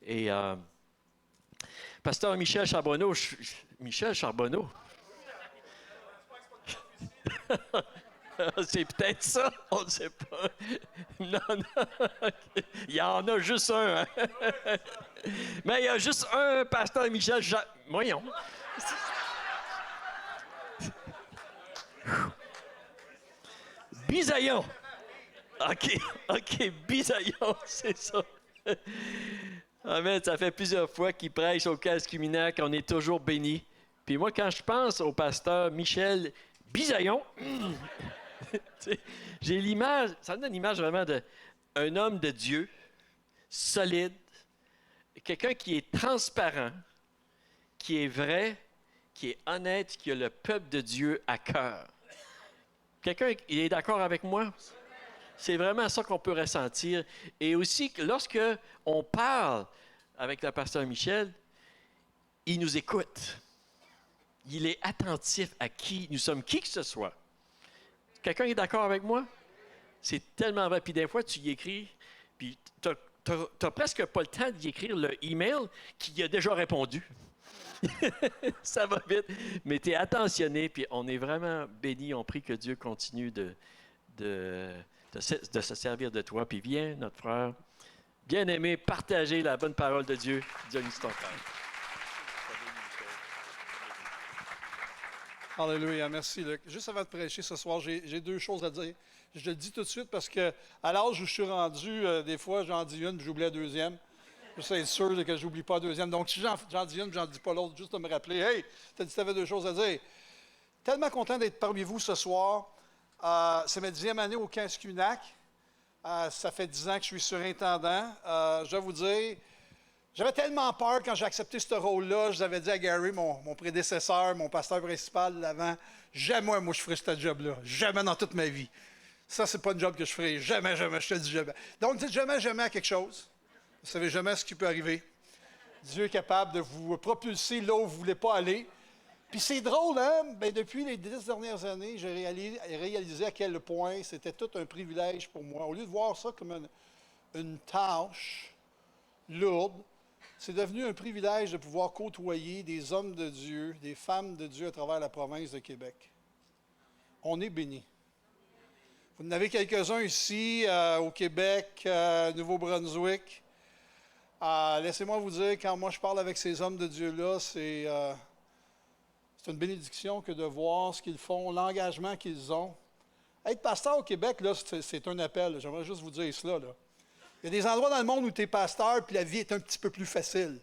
Et Pasteur Michel Charbonneau, Michel Charbonneau, c'est peut-être ça, on ne sait pas. Non, non, il y en a juste un. Hein? Mais il y a juste un Pasteur Michel Voyons. Bisaillon. OK, Bisaillon, c'est ça. Amen, ça fait plusieurs fois qu'il prêche au Casque-Cuminac, on est toujours bénis. Puis moi, quand je pense au pasteur Michel Bisaillon, j'ai l'image, ça me donne l'image vraiment d'un homme de Dieu, solide, quelqu'un qui est transparent, qui est vrai, qui est honnête, qui a le peuple de Dieu à cœur. Quelqu'un qui est d'accord avec moi? C'est vraiment ça qu'on peut ressentir. Et aussi, lorsque on parle avec le pasteur Michel, il nous écoute. Il est attentif à qui nous sommes, qui que ce soit. Quelqu'un est d'accord avec moi? C'est tellement vrai. Puis des fois, tu y écris, puis tu n'as presque pas le temps d'y écrire le email qui a déjà répondu. Ça va vite. Mais tu es attentionné, puis on est vraiment bénis. On prie que Dieu continue de se servir de toi. Puis viens, notre frère, bien-aimé, partager la bonne parole de Dieu. Dionys ton frère. Alléluia, merci Luc. Juste avant de prêcher ce soir, j'ai deux choses à dire. Je le dis tout de suite parce que à l'âge où je suis rendu, des fois j'en dis une puis j'oublie la deuxième. Je sais être sûr que je n'oublie pas la deuxième. Donc si j'en dis une, j'en dis pas l'autre, juste de me rappeler. Hey, t'as dit que tu avais deux choses à dire. Tellement content d'être parmi vous ce soir. C'est ma 10e année au Casque-Cuminac. Ça fait 10 ans que je suis surintendant. Je dois vous dire, j'avais tellement peur quand j'ai accepté ce rôle-là. Je vous avais dit à Gary, mon prédécesseur, mon pasteur principal de l'avant, jamais moi je ferais ce job-là. Jamais dans toute ma vie. Ça, c'est pas un job que je ferais. Jamais, jamais, je te dis jamais. Donc, dites jamais, jamais à quelque chose. Vous ne savez jamais ce qui peut arriver. Dieu est capable de vous propulser là où vous ne voulez pas aller. Puis c'est drôle, hein? Bien, depuis les 10 dernières années, j'ai réalisé à quel point c'était tout un privilège pour moi. Au lieu de voir ça comme une tâche lourde, c'est devenu un privilège de pouvoir côtoyer des hommes de Dieu, des femmes de Dieu à travers la province de Québec. On est bénis. Vous en avez quelques-uns ici, au Québec, Nouveau-Brunswick. Laissez-moi vous dire, quand moi je parle avec ces hommes de Dieu-là, c'est une bénédiction que de voir ce qu'ils font, l'engagement qu'ils ont. Être pasteur au Québec, là, c'est un appel. J'aimerais juste vous dire cela. Là. Il y a des endroits dans le monde où tu es pasteur, puis la vie est un petit peu plus facile.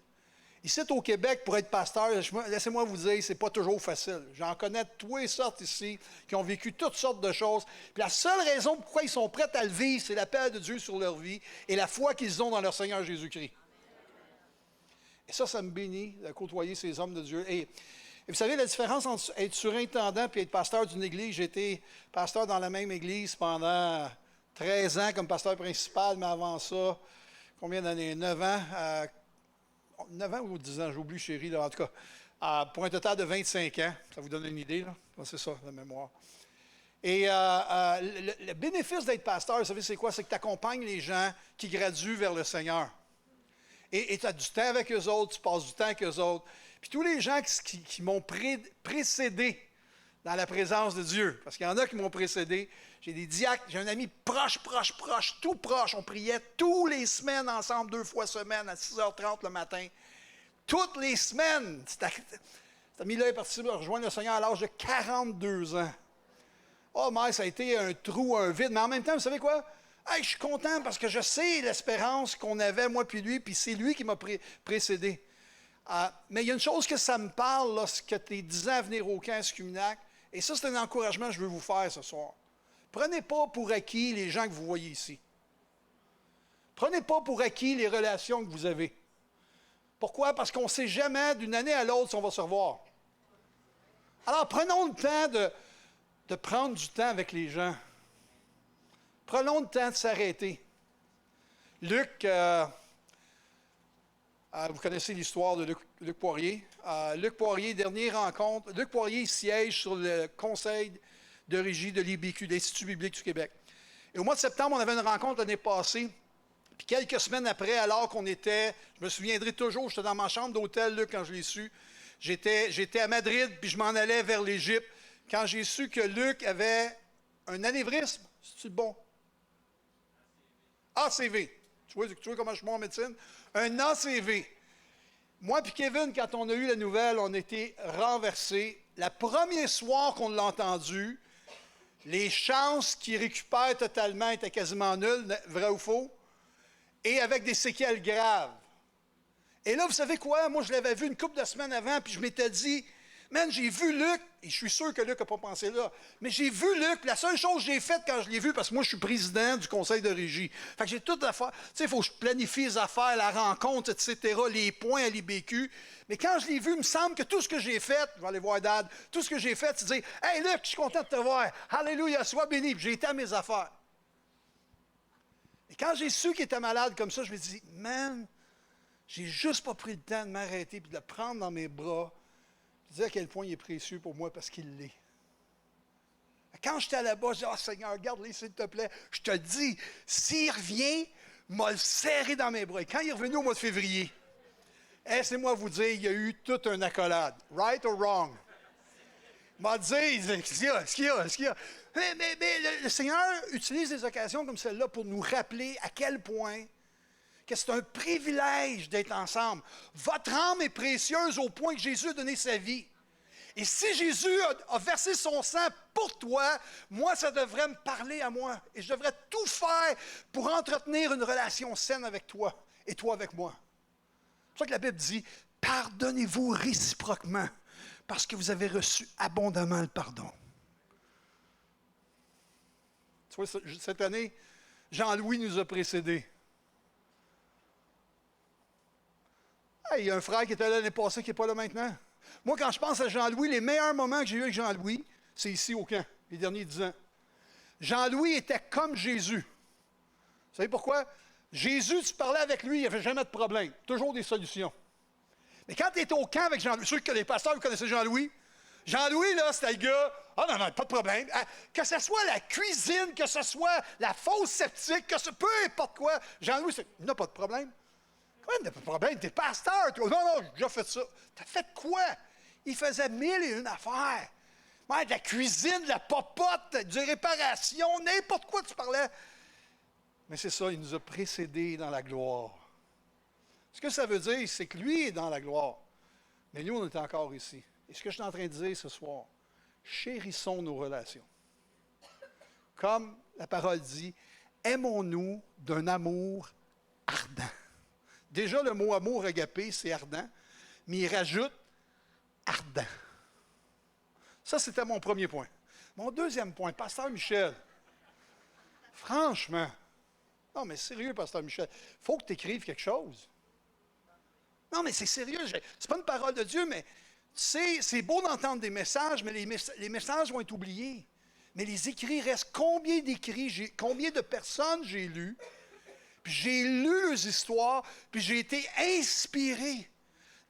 Ici, au Québec, pour être pasteur, laissez-moi vous dire, c'est pas toujours facile. J'en connais toutes les sortes ici, qui ont vécu toutes sortes de choses. Puis la seule raison pourquoi ils sont prêts à le vivre, c'est l'appel de Dieu sur leur vie et la foi qu'ils ont dans leur Seigneur Jésus-Christ. Et ça me bénit de côtoyer ces hommes de Dieu. Et vous savez, la différence entre être surintendant et être pasteur d'une église, j'ai été pasteur dans la même église pendant 13 ans comme pasteur principal, mais avant ça, combien d'années? 9 ans. 9 ans ou 10 ans, j'oublie, chérie, là, en tout cas, pour un total de 25 ans. Ça vous donne une idée, là? C'est ça, la mémoire. Et le bénéfice d'être pasteur, vous savez, c'est quoi? C'est que tu accompagnes les gens qui graduent vers le Seigneur. Et tu as du temps avec eux autres, tu passes du temps avec eux autres. Puis tous les gens qui m'ont précédé dans la présence de Dieu, parce qu'il y en a qui m'ont précédé, j'ai des diacres, j'ai un ami proche, tout proche. On priait tous les semaines ensemble, 2 fois semaine, à 6h30 le matin. Toutes les semaines! Cet ami-là est parti rejoindre le Seigneur à l'âge de 42 ans. Oh, mais ça a été un trou, un vide. Mais en même temps, vous savez quoi? Hey, je suis content parce que je sais l'espérance qu'on avait, moi puis lui, puis c'est lui qui m'a précédé. Mais il y a une chose que ça me parle lorsque tu es 10 ans à venir au Casque-Cuminac, et ça, c'est un encouragement que je veux vous faire ce soir. Prenez pas pour acquis les gens que vous voyez ici. Prenez pas pour acquis les relations que vous avez. Pourquoi? Parce qu'on ne sait jamais d'une année à l'autre si on va se revoir. Alors, prenons le temps de prendre du temps avec les gens. Prenons le temps de s'arrêter. Luc, vous connaissez l'histoire de Luc Poirier. Luc Poirier, dernière rencontre. Luc Poirier siège sur le conseil de régie de l'IBQ, l'Institut biblique du Québec. Et au mois de septembre, on avait une rencontre l'année passée. Puis quelques semaines après, alors qu'on était, je me souviendrai toujours, j'étais dans ma chambre d'hôtel là, quand je l'ai su. J'étais à Madrid, puis je m'en allais vers l'Égypte. Quand j'ai su que Luc avait un anévrisme, c'est-tu le bon? ACV. Tu vois comment je suis bon en médecine? Un ACV. Moi et Kevin, quand on a eu la nouvelle, on était renversés. Le premier soir qu'on l'a entendu, les chances qu'il récupère totalement étaient quasiment nulles, vrai ou faux, et avec des séquelles graves. Et là, vous savez quoi? Moi, je l'avais vu une couple de semaines avant, puis je m'étais dit, man, j'ai vu Luc, et je suis sûr que Luc n'a pas pensé là, mais j'ai vu Luc, la seule chose que j'ai faite quand je l'ai vu, parce que moi, je suis président du conseil de régie. Fait que j'ai tout à faire. Tu sais, il faut que je planifie les affaires, la rencontre, etc., les points à l'IBQ. Mais quand je l'ai vu, il me semble que tout ce que j'ai fait, je vais aller voir Dad, tout ce que j'ai fait, c'est dire, hey Luc, je suis content de te voir. Alléluia, sois béni. Puis j'ai été à mes affaires. Et quand j'ai su qu'il était malade comme ça, je me suis dit, man, j'ai juste pas pris le temps de m'arrêter et de le prendre dans mes bras. Je disais à quel point il est précieux pour moi parce qu'il l'est. Quand j'étais là-bas, je disais, « Oh Seigneur, garde-les s'il te plaît. » Je te dis, s'il revient, m'a le serré dans mes bras. Et quand il est revenu au mois de février, laissez-moi vous dire, il y a eu toute une accolade. Right or wrong? Il m'a dit, ce qu'il y a. Mais le Seigneur utilise des occasions comme celle-là pour nous rappeler à quel point que c'est un privilège d'être ensemble. Votre âme est précieuse au point que Jésus a donné sa vie. Et si Jésus a versé son sang pour toi, moi, ça devrait me parler à moi. Et je devrais tout faire pour entretenir une relation saine avec toi et toi avec moi. C'est pour ça que la Bible dit, pardonnez-vous réciproquement parce que vous avez reçu abondamment le pardon. Tu vois, cette année, Jean-Louis nous a précédés. Il y a un frère qui était là l'année passée qui n'est pas là maintenant. Moi, quand je pense à Jean-Louis, les meilleurs moments que j'ai eus avec Jean-Louis, c'est ici au camp, les derniers 10 ans. Jean-Louis était comme Jésus. Vous savez pourquoi? Jésus, tu parlais avec lui, il n'y avait jamais de problème. Toujours des solutions. Mais quand tu étais au camp avec Jean-Louis, ceux que les pasteurs, vous connaissez Jean-Louis? Jean-Louis, là, c'était le gars, non, pas de problème. Que ce soit la cuisine, que ce soit la fosse septique, que ce peu importe quoi, Jean-Louis, il n'a pas de problème. Comment il n'a pas de problème? T'es pasteur, toi. Non, j'ai déjà fait ça. T'as fait quoi? Il faisait 1001 affaires. Ouais, de la cuisine, de la popote, de réparation, n'importe quoi tu parlais. Mais c'est ça, il nous a précédés dans la gloire. Ce que ça veut dire, c'est que lui est dans la gloire. Mais nous, on est encore ici. Et ce que je suis en train de dire ce soir, chérissons nos relations. Comme la parole dit, aimons-nous d'un amour ardent. Déjà, le mot amour agapé, c'est ardent, mais il rajoute ardent. Ça, c'était mon premier point. Mon deuxième point, Pasteur Michel. Franchement, non, mais sérieux, Pasteur Michel, il faut que tu écrives quelque chose. Non, mais c'est sérieux, c'est pas une parole de Dieu, mais c'est beau d'entendre des messages, mais les messages vont être oubliés. Mais les écrits restent. Combien d'écrits, combien de personnes j'ai lues? Puis j'ai lu leurs histoires, puis j'ai été inspiré.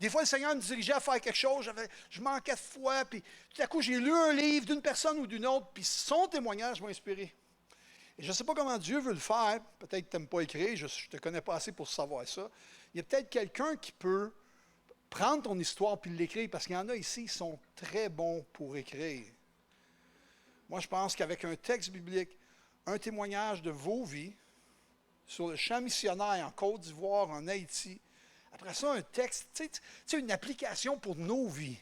Des fois, le Seigneur me dirigeait à faire quelque chose, je manquais de foi, puis tout à coup, j'ai lu un livre d'une personne ou d'une autre, puis son témoignage m'a inspiré. Et je ne sais pas comment Dieu veut le faire. Peut-être que tu n'aimes pas écrire, je ne te connais pas assez pour savoir ça. Il y a peut-être quelqu'un qui peut prendre ton histoire puis l'écrire, parce qu'il y en a ici qui sont très bons pour écrire. Moi, je pense qu'avec un texte biblique, un témoignage de vos vies, sur le champ missionnaire en Côte d'Ivoire, en Haïti. Après ça, un texte, tu sais, une application pour nos vies.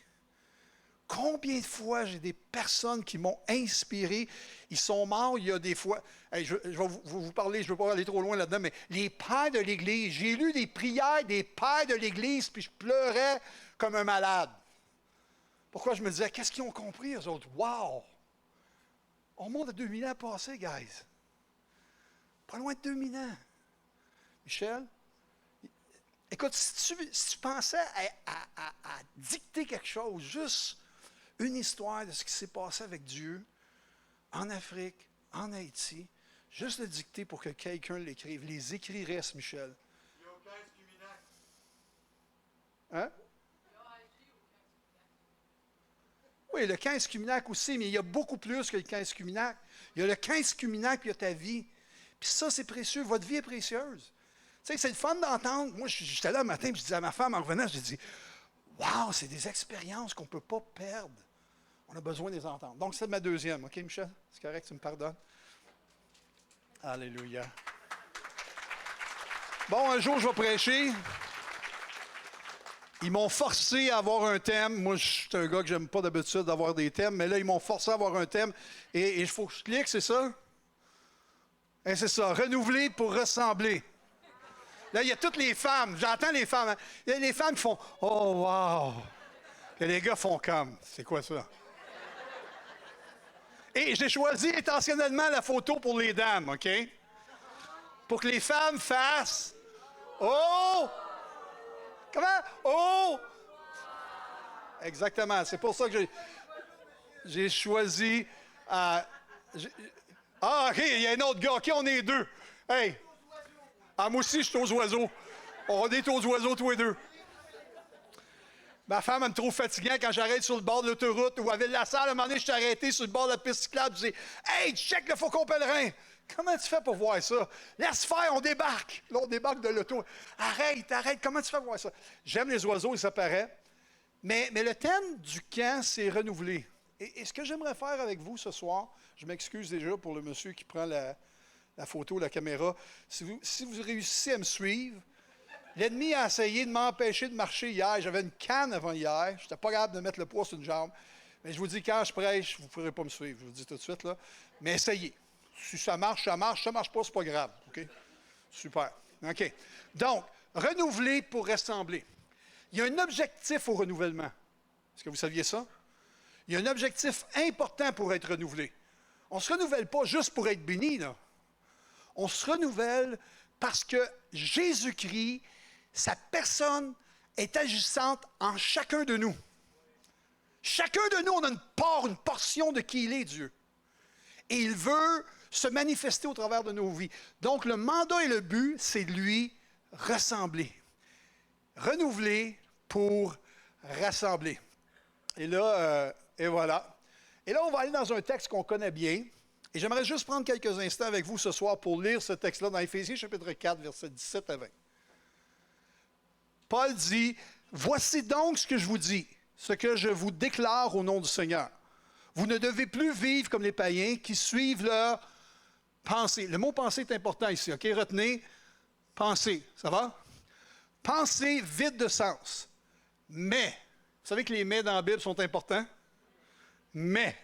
Combien de fois j'ai des personnes qui m'ont inspiré, ils sont morts il y a des fois, je vais vous parler, je ne veux pas aller trop loin là-dedans, mais les pères de l'Église, j'ai lu des prières des pères de l'Église, puis je pleurais comme un malade. Pourquoi je me disais, qu'est-ce qu'ils ont compris, eux autres? Wow! On monte à 2000 ans passés, guys. Pas loin de 2000 ans. Michel, écoute, si tu pensais à dicter quelque chose, juste une histoire de ce qui s'est passé avec Dieu en Afrique, en Haïti, juste le dicter pour que quelqu'un l'écrive. Les écrits restent, Michel. Il y a aucun scuminac. Hein? Oui, le 15 Cuminac aussi, mais il y a beaucoup plus que le 15 Cuminac. Il y a le 15 Cuminac, puis il y a ta vie. Puis ça, c'est précieux. Votre vie est précieuse. sais, c'est le fun d'entendre. Moi, j'étais là le matin, puis je disais à ma femme en revenant, j'ai dit, wow, c'est des expériences qu'on ne peut pas perdre. On a besoin de les entendre. Donc, c'est ma deuxième. OK, Michel? C'est correct, tu me pardonnes? Alléluia. Bon, un jour, je vais prêcher. Ils m'ont forcé à avoir un thème. Moi, je suis un gars que j'aime pas d'habitude d'avoir des thèmes, mais là, ils m'ont forcé à avoir un thème. Et il faut que je clique, c'est ça? Et c'est ça, renouveler pour ressembler. Là, il y a toutes les femmes. J'entends les femmes. Hein? Il y a les femmes qui font « Oh, wow! » Et les gars font comme « C'est quoi ça? » Et j'ai choisi intentionnellement la photo pour les dames, OK? Pour que les femmes fassent « Oh! » Comment? Oh! Exactement. C'est pour ça que j'ai choisi... OK, il y a un autre gars. OK, on est deux. Hey! Ah, moi aussi, je suis aux oiseaux. On est aux oiseaux tous les deux. Ma femme, elle me trouve fatiguant quand j'arrête sur le bord de l'autoroute ou à Ville-la-Salle. À un moment donné, je suis arrêté sur le bord de la piste cyclable. Je dis « Hey, check le Faucon Pèlerin! » Comment tu fais pour voir ça? Laisse faire, on débarque. Là, on débarque de l'auto. Arrête, comment tu fais pour voir ça? J'aime les oiseaux, ça paraît. Mais le thème du camp, c'est renouveler. Et ce que j'aimerais faire avec vous ce soir, je m'excuse déjà pour le monsieur qui prend la photo, la caméra. Si vous réussissez à me suivre, l'ennemi a essayé de m'empêcher de marcher hier. J'avais une canne avant hier. Je n'étais pas capable de mettre le poids sur une jambe. Mais je vous dis, quand je prêche, vous ne pourrez pas me suivre. Je vous le dis tout de suite, là. Mais essayez. Si ça marche, ça marche. Si ça ne marche pas, ce n'est pas grave. OK? Super. OK. Donc, renouveler pour ressembler. Il y a un objectif au renouvellement. Est-ce que vous saviez ça? Il y a un objectif important pour être renouvelé. On ne se renouvelle pas juste pour être béni, là. On se renouvelle parce que Jésus-Christ, sa personne est agissante en chacun de nous. Chacun de nous, on a une part, une portion de qui il est, Dieu. Et il veut se manifester au travers de nos vies. Donc, le mandat et le but, c'est de lui ressembler. Renouveler pour rassembler. Et là, et voilà. Et là, on va aller dans un texte qu'on connaît bien. Et j'aimerais juste prendre quelques instants avec vous ce soir pour lire ce texte-là dans Éphésiens chapitre 4, versets 17 à 20. Paul dit, « Voici donc ce que je vous dis, ce que je vous déclare au nom du Seigneur. Vous ne devez plus vivre comme les païens qui suivent leur pensée. » Le mot « pensée » est important ici, OK? Retenez, pensée, ça va? Pensée vide de sens. Mais, vous savez que les « mais » dans la Bible sont importants? Mais,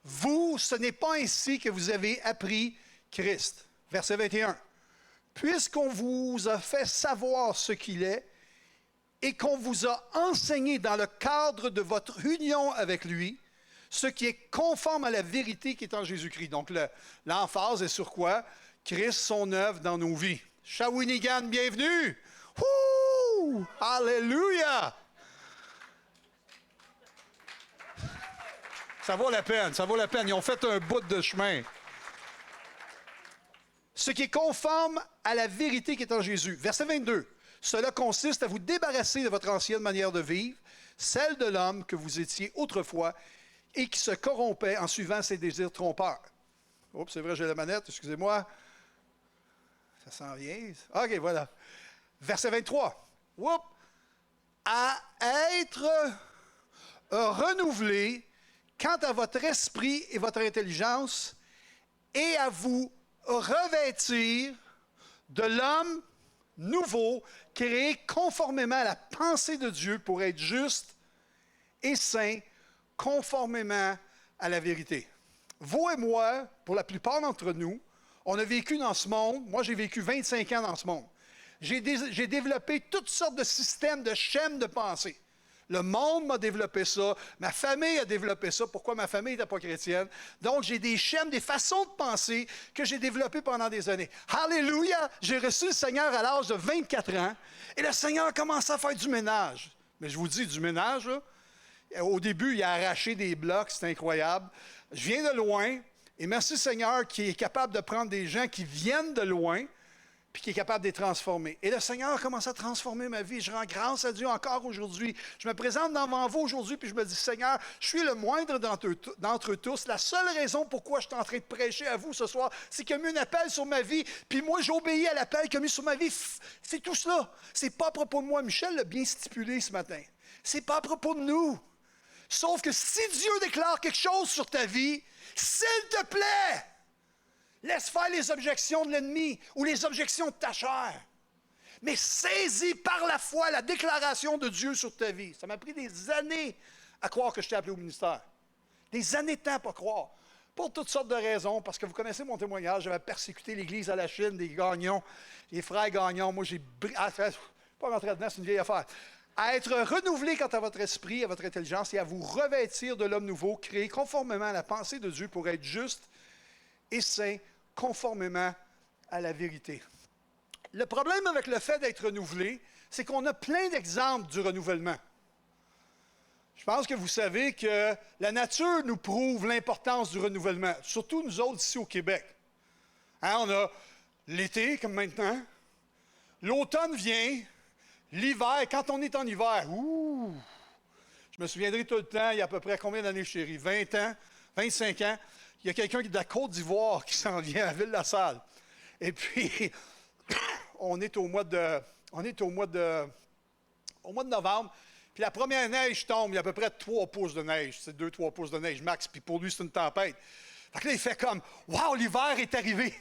vous, ce n'est pas ainsi que vous avez appris Christ. Verset 21. Puisqu'on vous a fait savoir ce qu'il est et qu'on vous a enseigné dans le cadre de votre union avec lui, ce qui est conforme à la vérité qui est en Jésus-Christ. Donc, l'emphase est sur quoi? Christ, son œuvre dans nos vies. Shawinigan, bienvenue! Ouh! Alléluia! Ça vaut la peine, ça vaut la peine. Ils ont fait un bout de chemin. Ce qui est conforme à la vérité qui est en Jésus. Verset 22. Cela consiste à vous débarrasser de votre ancienne manière de vivre, celle de l'homme que vous étiez autrefois et qui se corrompait en suivant ses désirs trompeurs. Oups, c'est vrai, j'ai la manette, excusez-moi. Ça s'en vient. OK, voilà. Verset 23. Oups. À être renouvelé quant à votre esprit et votre intelligence, et à vous revêtir de l'homme nouveau, créé conformément à la pensée de Dieu pour être juste et saint, conformément à la vérité. Vous et moi, pour la plupart d'entre nous, on a vécu dans ce monde. Moi, j'ai vécu 25 ans dans ce monde. J'ai développé toutes sortes de systèmes, de schèmes de pensée. Le monde m'a développé ça. Ma famille a développé ça. Pourquoi ma famille n'était pas chrétienne? Donc, j'ai des schèmes, des façons de penser que j'ai développées pendant des années. Alléluia! J'ai reçu le Seigneur à l'âge de 24 ans et le Seigneur a commencé à faire du ménage. Mais je vous dis, du ménage, là. Au début, il a arraché des blocs. C'est incroyable. Je viens de loin et merci Seigneur qui est capable de prendre des gens qui viennent de loin puis qui est capable de les transformer. Et le Seigneur commence à transformer ma vie. Je rends grâce à Dieu encore aujourd'hui. Je me présente devant vous aujourd'hui, puis je me dis, Seigneur, je suis le moindre d'entre eux tous. La seule raison pourquoi je suis en train de prêcher à vous ce soir, c'est qu'il y a mis un appel sur ma vie, puis moi, j'obéis à l'appel qu'il y a mis sur ma vie. C'est tout cela. C'est pas à propos de moi. Michel l'a bien stipulé ce matin. C'est pas à propos de nous. Sauf que si Dieu déclare quelque chose sur ta vie, s'il te plaît, laisse faire les objections de l'ennemi ou les objections de ta chair. Mais saisis par la foi la déclaration de Dieu sur ta vie. Ça m'a pris des années à croire que je t'ai appelé au ministère. Des années de temps pour croire. Pour toutes sortes de raisons, parce que vous connaissez mon témoignage, j'avais persécuté l'Église à la Chine, des Gagnons, les frères Gagnons. Moi, pas rentrer là-dedans, c'est une vieille affaire. À être renouvelé quant à votre esprit, à votre intelligence et à vous revêtir de l'homme nouveau, créé conformément à la pensée de Dieu pour être juste et saint, conformément à la vérité. Le problème avec le fait d'être renouvelé, c'est qu'on a plein d'exemples du renouvellement. Je pense que vous savez que la nature nous prouve l'importance du renouvellement, surtout nous autres ici au Québec. Hein, on a l'été, comme maintenant, l'automne vient, l'hiver, quand on est en hiver, je me souviendrai tout le temps, il y a à peu près combien d'années, chérie? 20 ans, 25 ans. Il y a quelqu'un qui est de la Côte d'Ivoire qui s'en vient à Ville-la-Salle. Et puis, on est au mois de novembre. Puis la première neige tombe, il y a à peu près 3 pouces de neige. C'est 2-3 pouces de neige max. Puis pour lui, c'est une tempête. Fait que là, il fait comme, « Wow, l'hiver est arrivé! »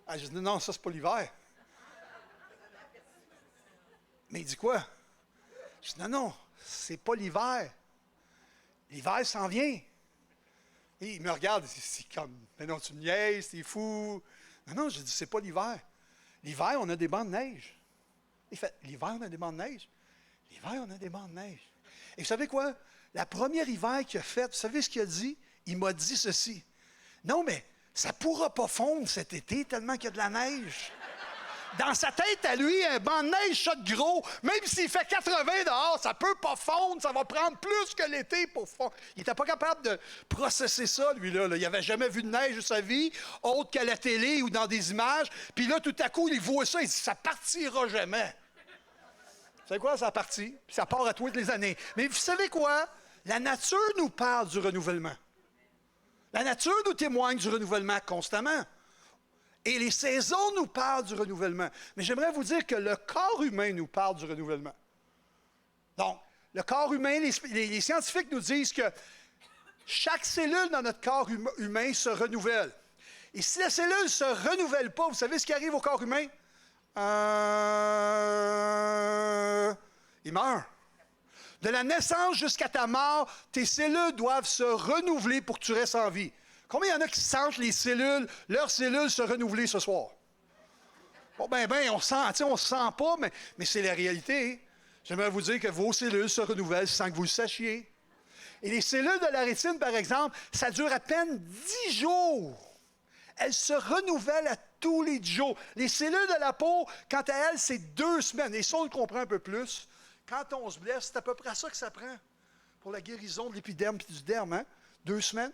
Ah, je dis, « Non, ça, c'est pas l'hiver. » Mais il dit quoi? Je dis, « Non, c'est pas l'hiver. L'hiver s'en vient. » Et il me regarde, c'est comme, « Mais non, tu me niaises, c'est fou. » Non, je dis, « C'est pas l'hiver. L'hiver, on a des bancs de neige. » Il fait, « L'hiver, on a des bancs de neige. » L'hiver, on a des bancs de neige. Et vous savez quoi? La première hiver qu'il a fait, vous savez ce qu'il a dit? Il m'a dit ceci. Non, mais ça ne pourra pas fondre cet été tellement qu'il y a de la neige. Dans sa tête, à lui, un banc de neige shot gros, même s'il fait 80 dehors, ça ne peut pas fondre, ça va prendre plus que l'été pour fondre. Il n'était pas capable de processer ça, lui-là. Il n'avait jamais vu de neige de sa vie, autre qu'à la télé ou dans des images. Puis là, tout à coup, il voit ça, il dit, ça partira jamais. Vous savez quoi, ça a parti, puis ça part à toutes les années. Mais vous savez quoi? La nature nous parle du renouvellement. La nature nous témoigne du renouvellement constamment. Et les saisons nous parlent du renouvellement. Mais j'aimerais vous dire que le corps humain nous parle du renouvellement. Donc, le corps humain, les scientifiques nous disent que chaque cellule dans notre corps humain se renouvelle. Et si la cellule ne se renouvelle pas, vous savez ce qui arrive au corps humain? Il meurt. De la naissance jusqu'à ta mort, tes cellules doivent se renouveler pour que tu restes en vie. Combien il y en a qui sentent leurs cellules se renouveler ce soir? Bon, on ne se sent pas, mais c'est la réalité. J'aimerais vous dire que vos cellules se renouvellent sans que vous le sachiez. Et les cellules de la rétine, par exemple, ça dure à peine 10 jours. Elles se renouvellent à tous les 10 jours. Les cellules de la peau, quant à elles, c'est 2 semaines. Et ça, on le comprend un peu plus. Quand on se blesse, c'est à peu près ça que ça prend pour la guérison de l'épiderme et du derme. Hein? 2 semaines.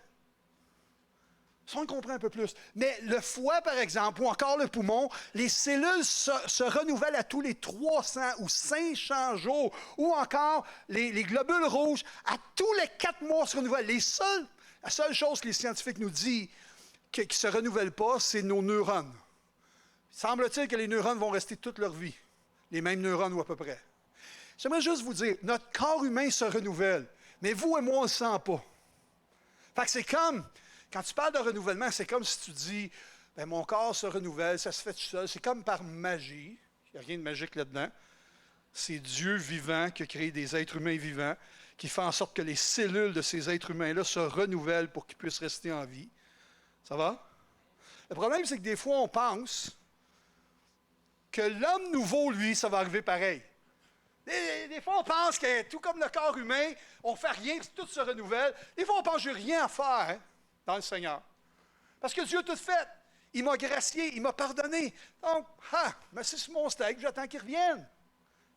Ça, on le comprend un peu plus. Mais le foie, par exemple, ou encore le poumon, les cellules se renouvellent à tous les 300 ou 500 jours. Ou encore, les globules rouges, à tous les 4 mois, se renouvellent. La seule chose que les scientifiques nous disent qui ne se renouvellent pas, c'est nos neurones. Semble-t-il que les neurones vont rester toute leur vie. Les mêmes neurones ou à peu près. J'aimerais juste vous dire, notre corps humain se renouvelle, mais vous et moi, on ne le sent pas. Fait que c'est comme, quand tu parles de renouvellement, c'est comme si tu dis, mon corps se renouvelle, ça se fait tout seul. C'est comme par magie. Il n'y a rien de magique là-dedans. C'est Dieu vivant qui a créé des êtres humains vivants, qui fait en sorte que les cellules de ces êtres humains-là se renouvellent pour qu'ils puissent rester en vie. Ça va? Le problème, c'est que des fois, on pense que l'homme nouveau, lui, ça va arriver pareil. Des fois, on pense que, tout comme le corps humain, on ne fait rien, tout se renouvelle. Des fois, on pense que je n'ai rien à faire dans le Seigneur. Parce que Dieu a tout fait. Il m'a gracié, il m'a pardonné. Donc, mais c'est sur mon steak, j'attends qu'il revienne.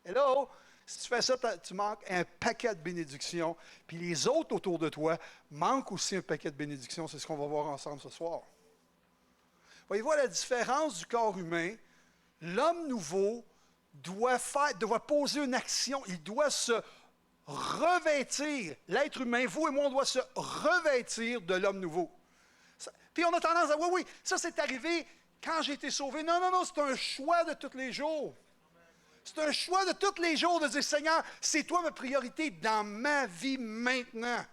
Et là, si tu fais ça, tu manques un paquet de bénédictions. Puis les autres autour de toi manquent aussi un paquet de bénédictions. C'est ce qu'on va voir ensemble ce soir. Voyez-vous la différence du corps humain L'homme nouveau doit poser une action, il doit se revêtir. L'être humain, vous et moi, on doit se revêtir de l'homme nouveau. Puis on a tendance à dire, oui, ça c'est arrivé quand j'ai été sauvé. Non, non, non, c'est un choix de tous les jours. C'est un choix de tous les jours de dire, Seigneur, c'est toi ma priorité dans ma vie maintenant.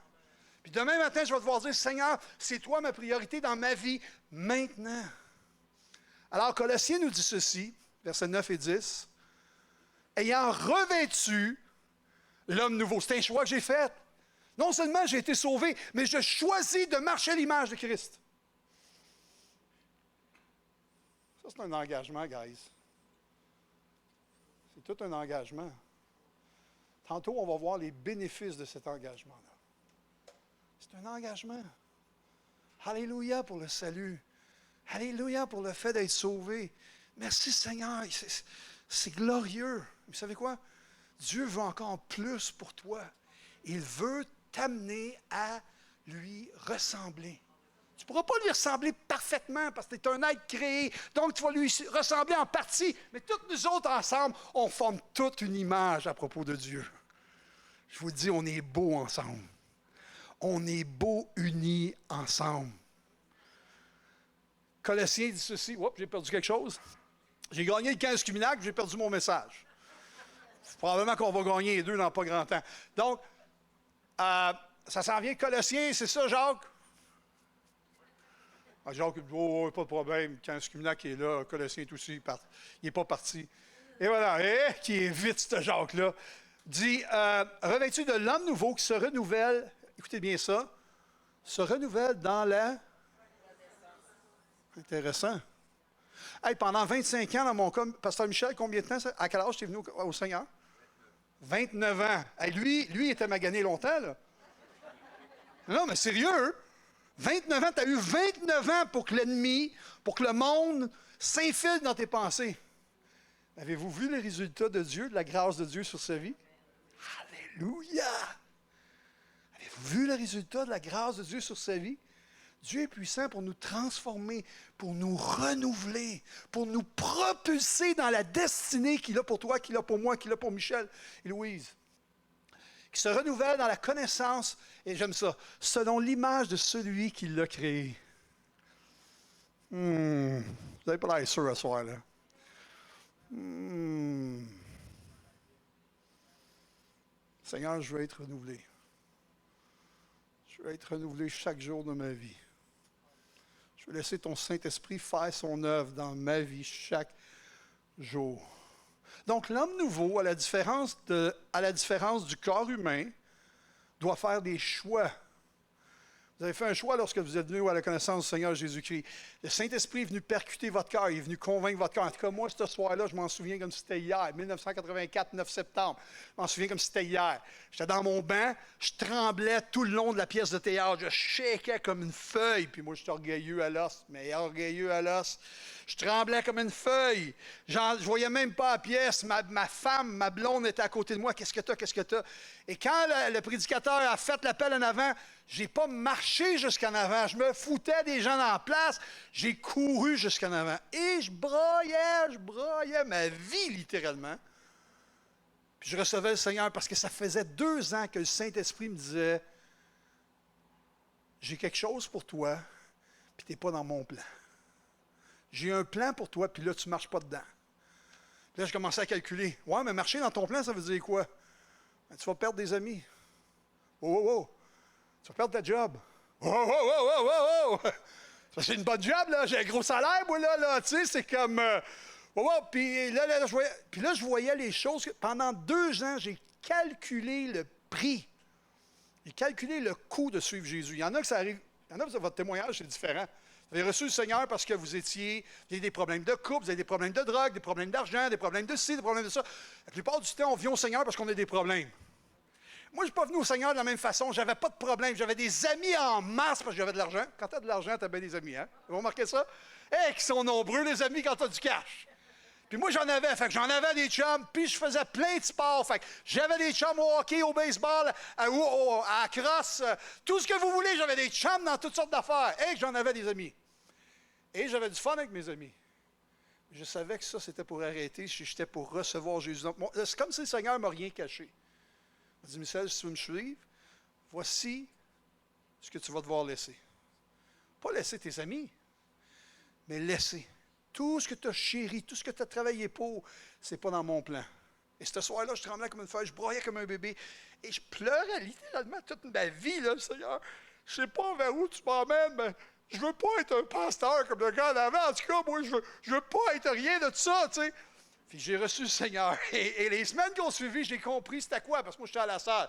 Puis demain matin, je vais devoir dire, Seigneur, c'est toi ma priorité dans ma vie maintenant. Alors, Colossiens nous dit ceci, versets 9 et 10, ayant revêtu l'homme nouveau. C'est un choix que j'ai fait. Non seulement j'ai été sauvé, mais je choisis de marcher à l'image de Christ. Ça, c'est un engagement, guys. C'est tout un engagement. Tantôt, on va voir les bénéfices de cet engagement-là. C'est un engagement. Alléluia pour le salut. Alléluia pour le fait d'être sauvé. Merci Seigneur. C'est glorieux. Vous savez quoi? Dieu veut encore plus pour toi. Il veut t'amener à lui ressembler. Tu ne pourras pas lui ressembler parfaitement parce que tu es un être créé. Donc, tu vas lui ressembler en partie. Mais toutes nous autres ensemble, on forme toute une image à propos de Dieu. Je vous dis, on est beaux ensemble. On est beaux unis ensemble. Colossiens dit ceci. Oups, j'ai perdu quelque chose. J'ai gagné le 15 Cuminac, j'ai perdu mon message. Probablement qu'on va gagner les deux dans pas grand temps. Donc, ça s'en vient Colossiens, c'est ça, Jacques? Ah, Jacques, oh, pas de problème. 15 Cuminac est là, Colossiens est aussi. Il n'est pas parti. Et voilà, qui est vite, ce Jacques-là. Dit, revêtu de l'homme nouveau qui se renouvelle, écoutez bien ça, se renouvelle dans la... Intéressant. Hey, pendant 25 ans, dans mon cas, Pasteur Michel, combien de temps, à quel âge tu es venu au Seigneur? 29 ans. Hey, lui, il était magané longtemps, là. Non, mais sérieux, 29 ans, tu as eu 29 ans pour que l'ennemi, pour que le monde s'infile dans tes pensées. Avez-vous vu les résultats de Dieu, de la grâce de Dieu sur sa vie? Alléluia! Avez-vous vu le résultat de la grâce de Dieu sur sa vie? Dieu est puissant pour nous transformer, pour nous renouveler, pour nous propulser dans la destinée qu'il a pour toi, qu'il a pour moi, qu'il a pour Michel et Louise. Qui se renouvelle dans la connaissance, et j'aime ça, selon l'image de celui qui l'a créé. Vous n'avez pas l'air sûr à ce soir, là. Seigneur, je veux être renouvelé. Je veux être renouvelé chaque jour de ma vie. Je veux laisser ton Saint-Esprit faire son œuvre dans ma vie chaque jour. Donc, l'homme nouveau, à la différence du corps humain, doit faire des choix. Vous avez fait un choix lorsque vous êtes venu à la connaissance du Seigneur Jésus-Christ. Le Saint-Esprit est venu percuter votre cœur, il est venu convaincre votre cœur. En tout cas, moi, ce soir-là, je m'en souviens comme si c'était hier, 1984, 9 septembre. Je m'en souviens comme si c'était hier. J'étais dans mon banc, je tremblais tout le long de la pièce de théâtre. Je shakeais comme une feuille. Puis moi, je suis orgueilleux à l'os, mais orgueilleux à l'os. Je tremblais comme une feuille. Je voyais même pas la pièce. Ma femme, ma blonde était à côté de moi. Qu'est-ce que t'as? Qu'est-ce que t'as? Et quand le prédicateur a fait l'appel en avant, j'ai pas marché jusqu'en avant. Je me foutais des gens en place. J'ai couru jusqu'en avant. Et je broyais ma vie, littéralement. Puis je recevais le Seigneur parce que ça faisait 2 ans que le Saint-Esprit me disait, j'ai quelque chose pour toi, puis tu n'es pas dans mon plan. J'ai un plan pour toi, puis là, tu ne marches pas dedans. Puis là, je commençais à calculer. Ouais, mais marcher dans ton plan, ça veut dire quoi? Ben, tu vas perdre des amis. Oh. Tu vas perdre ta job. Oh. C'est une bonne job, là. J'ai un gros salaire, moi, là. Tu sais, c'est comme... Puis là, je voyais les choses. Pendant 2 ans, j'ai calculé le prix. J'ai calculé le coût de suivre Jésus. Il y en a que ça arrive. Il y en a que votre témoignage, c'est différent. Vous avez reçu le Seigneur parce que vous avez des problèmes de couple, vous avez des problèmes de drogue, des problèmes d'argent, des problèmes de ci, des problèmes de ça. La plupart du temps, on vient au Seigneur parce qu'on a des problèmes. Moi, je ne suis pas venu au Seigneur de la même façon. Je n'avais pas de problème. J'avais des amis en masse parce que j'avais de l'argent. Quand tu as de l'argent, tu as bien des amis. Hein? Vous remarquez ça? Qui sont nombreux, les amis, quand tu as du cash. Puis moi, j'en avais. Fait que j'en avais des chums. Puis je faisais plein de sports. Fait que j'avais des chums au hockey, au baseball, à la crosse. Tout ce que vous voulez, j'avais des chums dans toutes sortes d'affaires. Et j'en avais des amis. Et j'avais du fun avec mes amis. Je savais que ça, c'était pour arrêter si j'étais pour recevoir Jésus. Donc, c'est comme si le Seigneur ne m'a rien caché. Il m'a dit, Michel, si tu veux me suivre, voici ce que tu vas devoir laisser. Pas laisser tes amis, mais laisser. Tout ce que tu as chéri, tout ce que tu as travaillé pour, ce n'est pas dans mon plan. Et ce soir-là, je tremblais comme une feuille, je broyais comme un bébé. Et je pleurais littéralement toute ma vie, là, Seigneur. Je ne sais pas vers où tu m'emmènes, mais je ne veux pas être un pasteur comme le gars en avant. En tout cas, moi, je veux pas être rien de ça, tu sais. Puis j'ai reçu le Seigneur. Et les semaines qui ont suivi, j'ai compris c'était quoi, parce que moi, j'étais à la salle.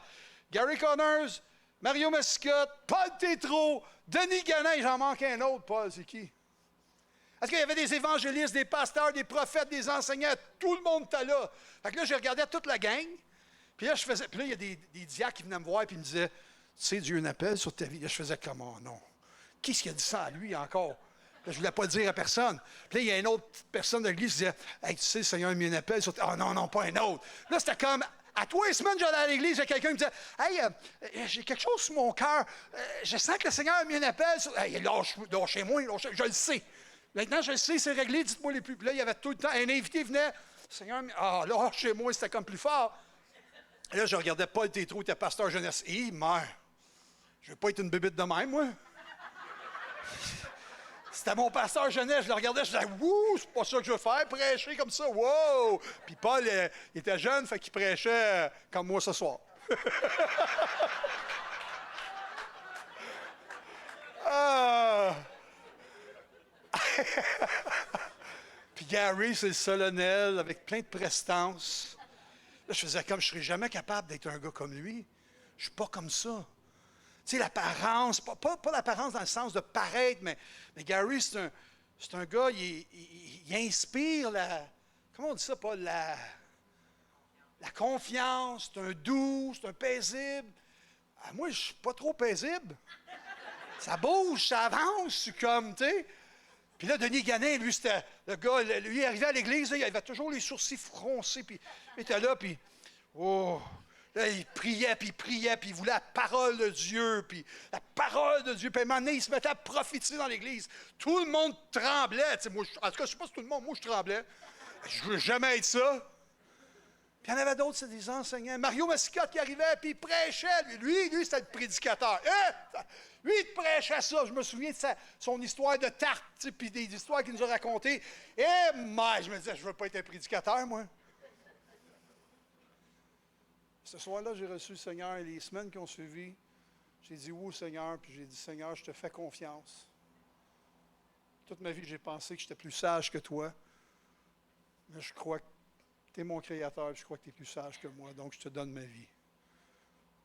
Gary Connors, Mario Mascotte, Paul Tétrault, Denis Ganin, j'en manque un autre. Paul, c'est qui? Parce qu'il y avait des évangélistes, des pasteurs, des prophètes, des enseignants, tout le monde était là. Fait que là, je regardais toute la gang. Puis là, il y a des diacres qui venaient me voir et me disaient, tu sais, Dieu a un appel sur ta vie. Là, je faisais comment? Non. Qui est-ce qui a dit ça à lui encore? Là, je ne voulais pas le dire à personne. Puis là, il y a une autre personne de l'Église qui disait, hey, tu sais, le Seigneur a mis un appel sur ta vie. Ah non, non, pas un autre. Là, c'était comme, à 3 semaines, j'allais à l'Église, il y a quelqu'un qui me disait, hey, j'ai quelque chose sur mon cœur. Je sens que le Seigneur a mis un appel sur. Hey, lâchez-moi, je le sais. Maintenant, je le sais, c'est réglé, dites-moi les plus. Puis là, il y avait tout le temps, un invité venait, Seigneur, là, chez moi, c'était comme plus fort. Et là, je regardais Paul Tétrault, était pasteur jeunesse. Et mère, je ne veux pas être une bébite de même, moi. C'était mon pasteur jeunesse, je le regardais, je disais, wouh, c'est pas ça que je veux faire, prêcher comme ça, wow! Puis Paul, il était jeune, fait qu'il prêchait comme moi ce soir. Puis Gary, c'est le solennel, avec plein de prestance. Là, je faisais comme, je ne serais jamais capable d'être un gars comme lui. Je ne suis pas comme ça. Tu sais, l'apparence, pas l'apparence dans le sens de paraître, mais Gary, c'est un gars, il inspire comment on dit ça, pas la confiance, c'est un doux, c'est un paisible. Moi, je ne suis pas trop paisible. Ça bouge, ça avance, c'est comme, tu sais. Puis là, Denis Ganin, lui, c'était le gars, lui, il arrivait à l'église, là, il avait toujours les sourcils froncés, puis il était là, puis, là, il priait, puis il voulait la parole de Dieu, puis la parole de Dieu. Puis à un moment donné, il se mettait à prophétiser dans l'église. Tout le monde tremblait. Moi, en tout cas, je ne sais pas si tout le monde, moi, je tremblais. Je ne veux jamais être ça. Puis il y en avait d'autres, c'est des enseignants. Mario Mascotte qui arrivait, puis il prêchait. Lui, c'était le prédicateur. Lui, il prêchait ça. Je me souviens de son histoire de tarte, puis des histoires qu'il nous a racontées. Je me disais, je ne veux pas être un prédicateur, moi. Ce soir-là, j'ai reçu le Seigneur et les semaines qui ont suivi, j'ai dit oui au Seigneur, puis j'ai dit, Seigneur, je te fais confiance. Toute ma vie, j'ai pensé que j'étais plus sage que toi. Mais je crois que tu es mon Créateur, je crois que tu es plus sage que moi, donc je te donne ma vie.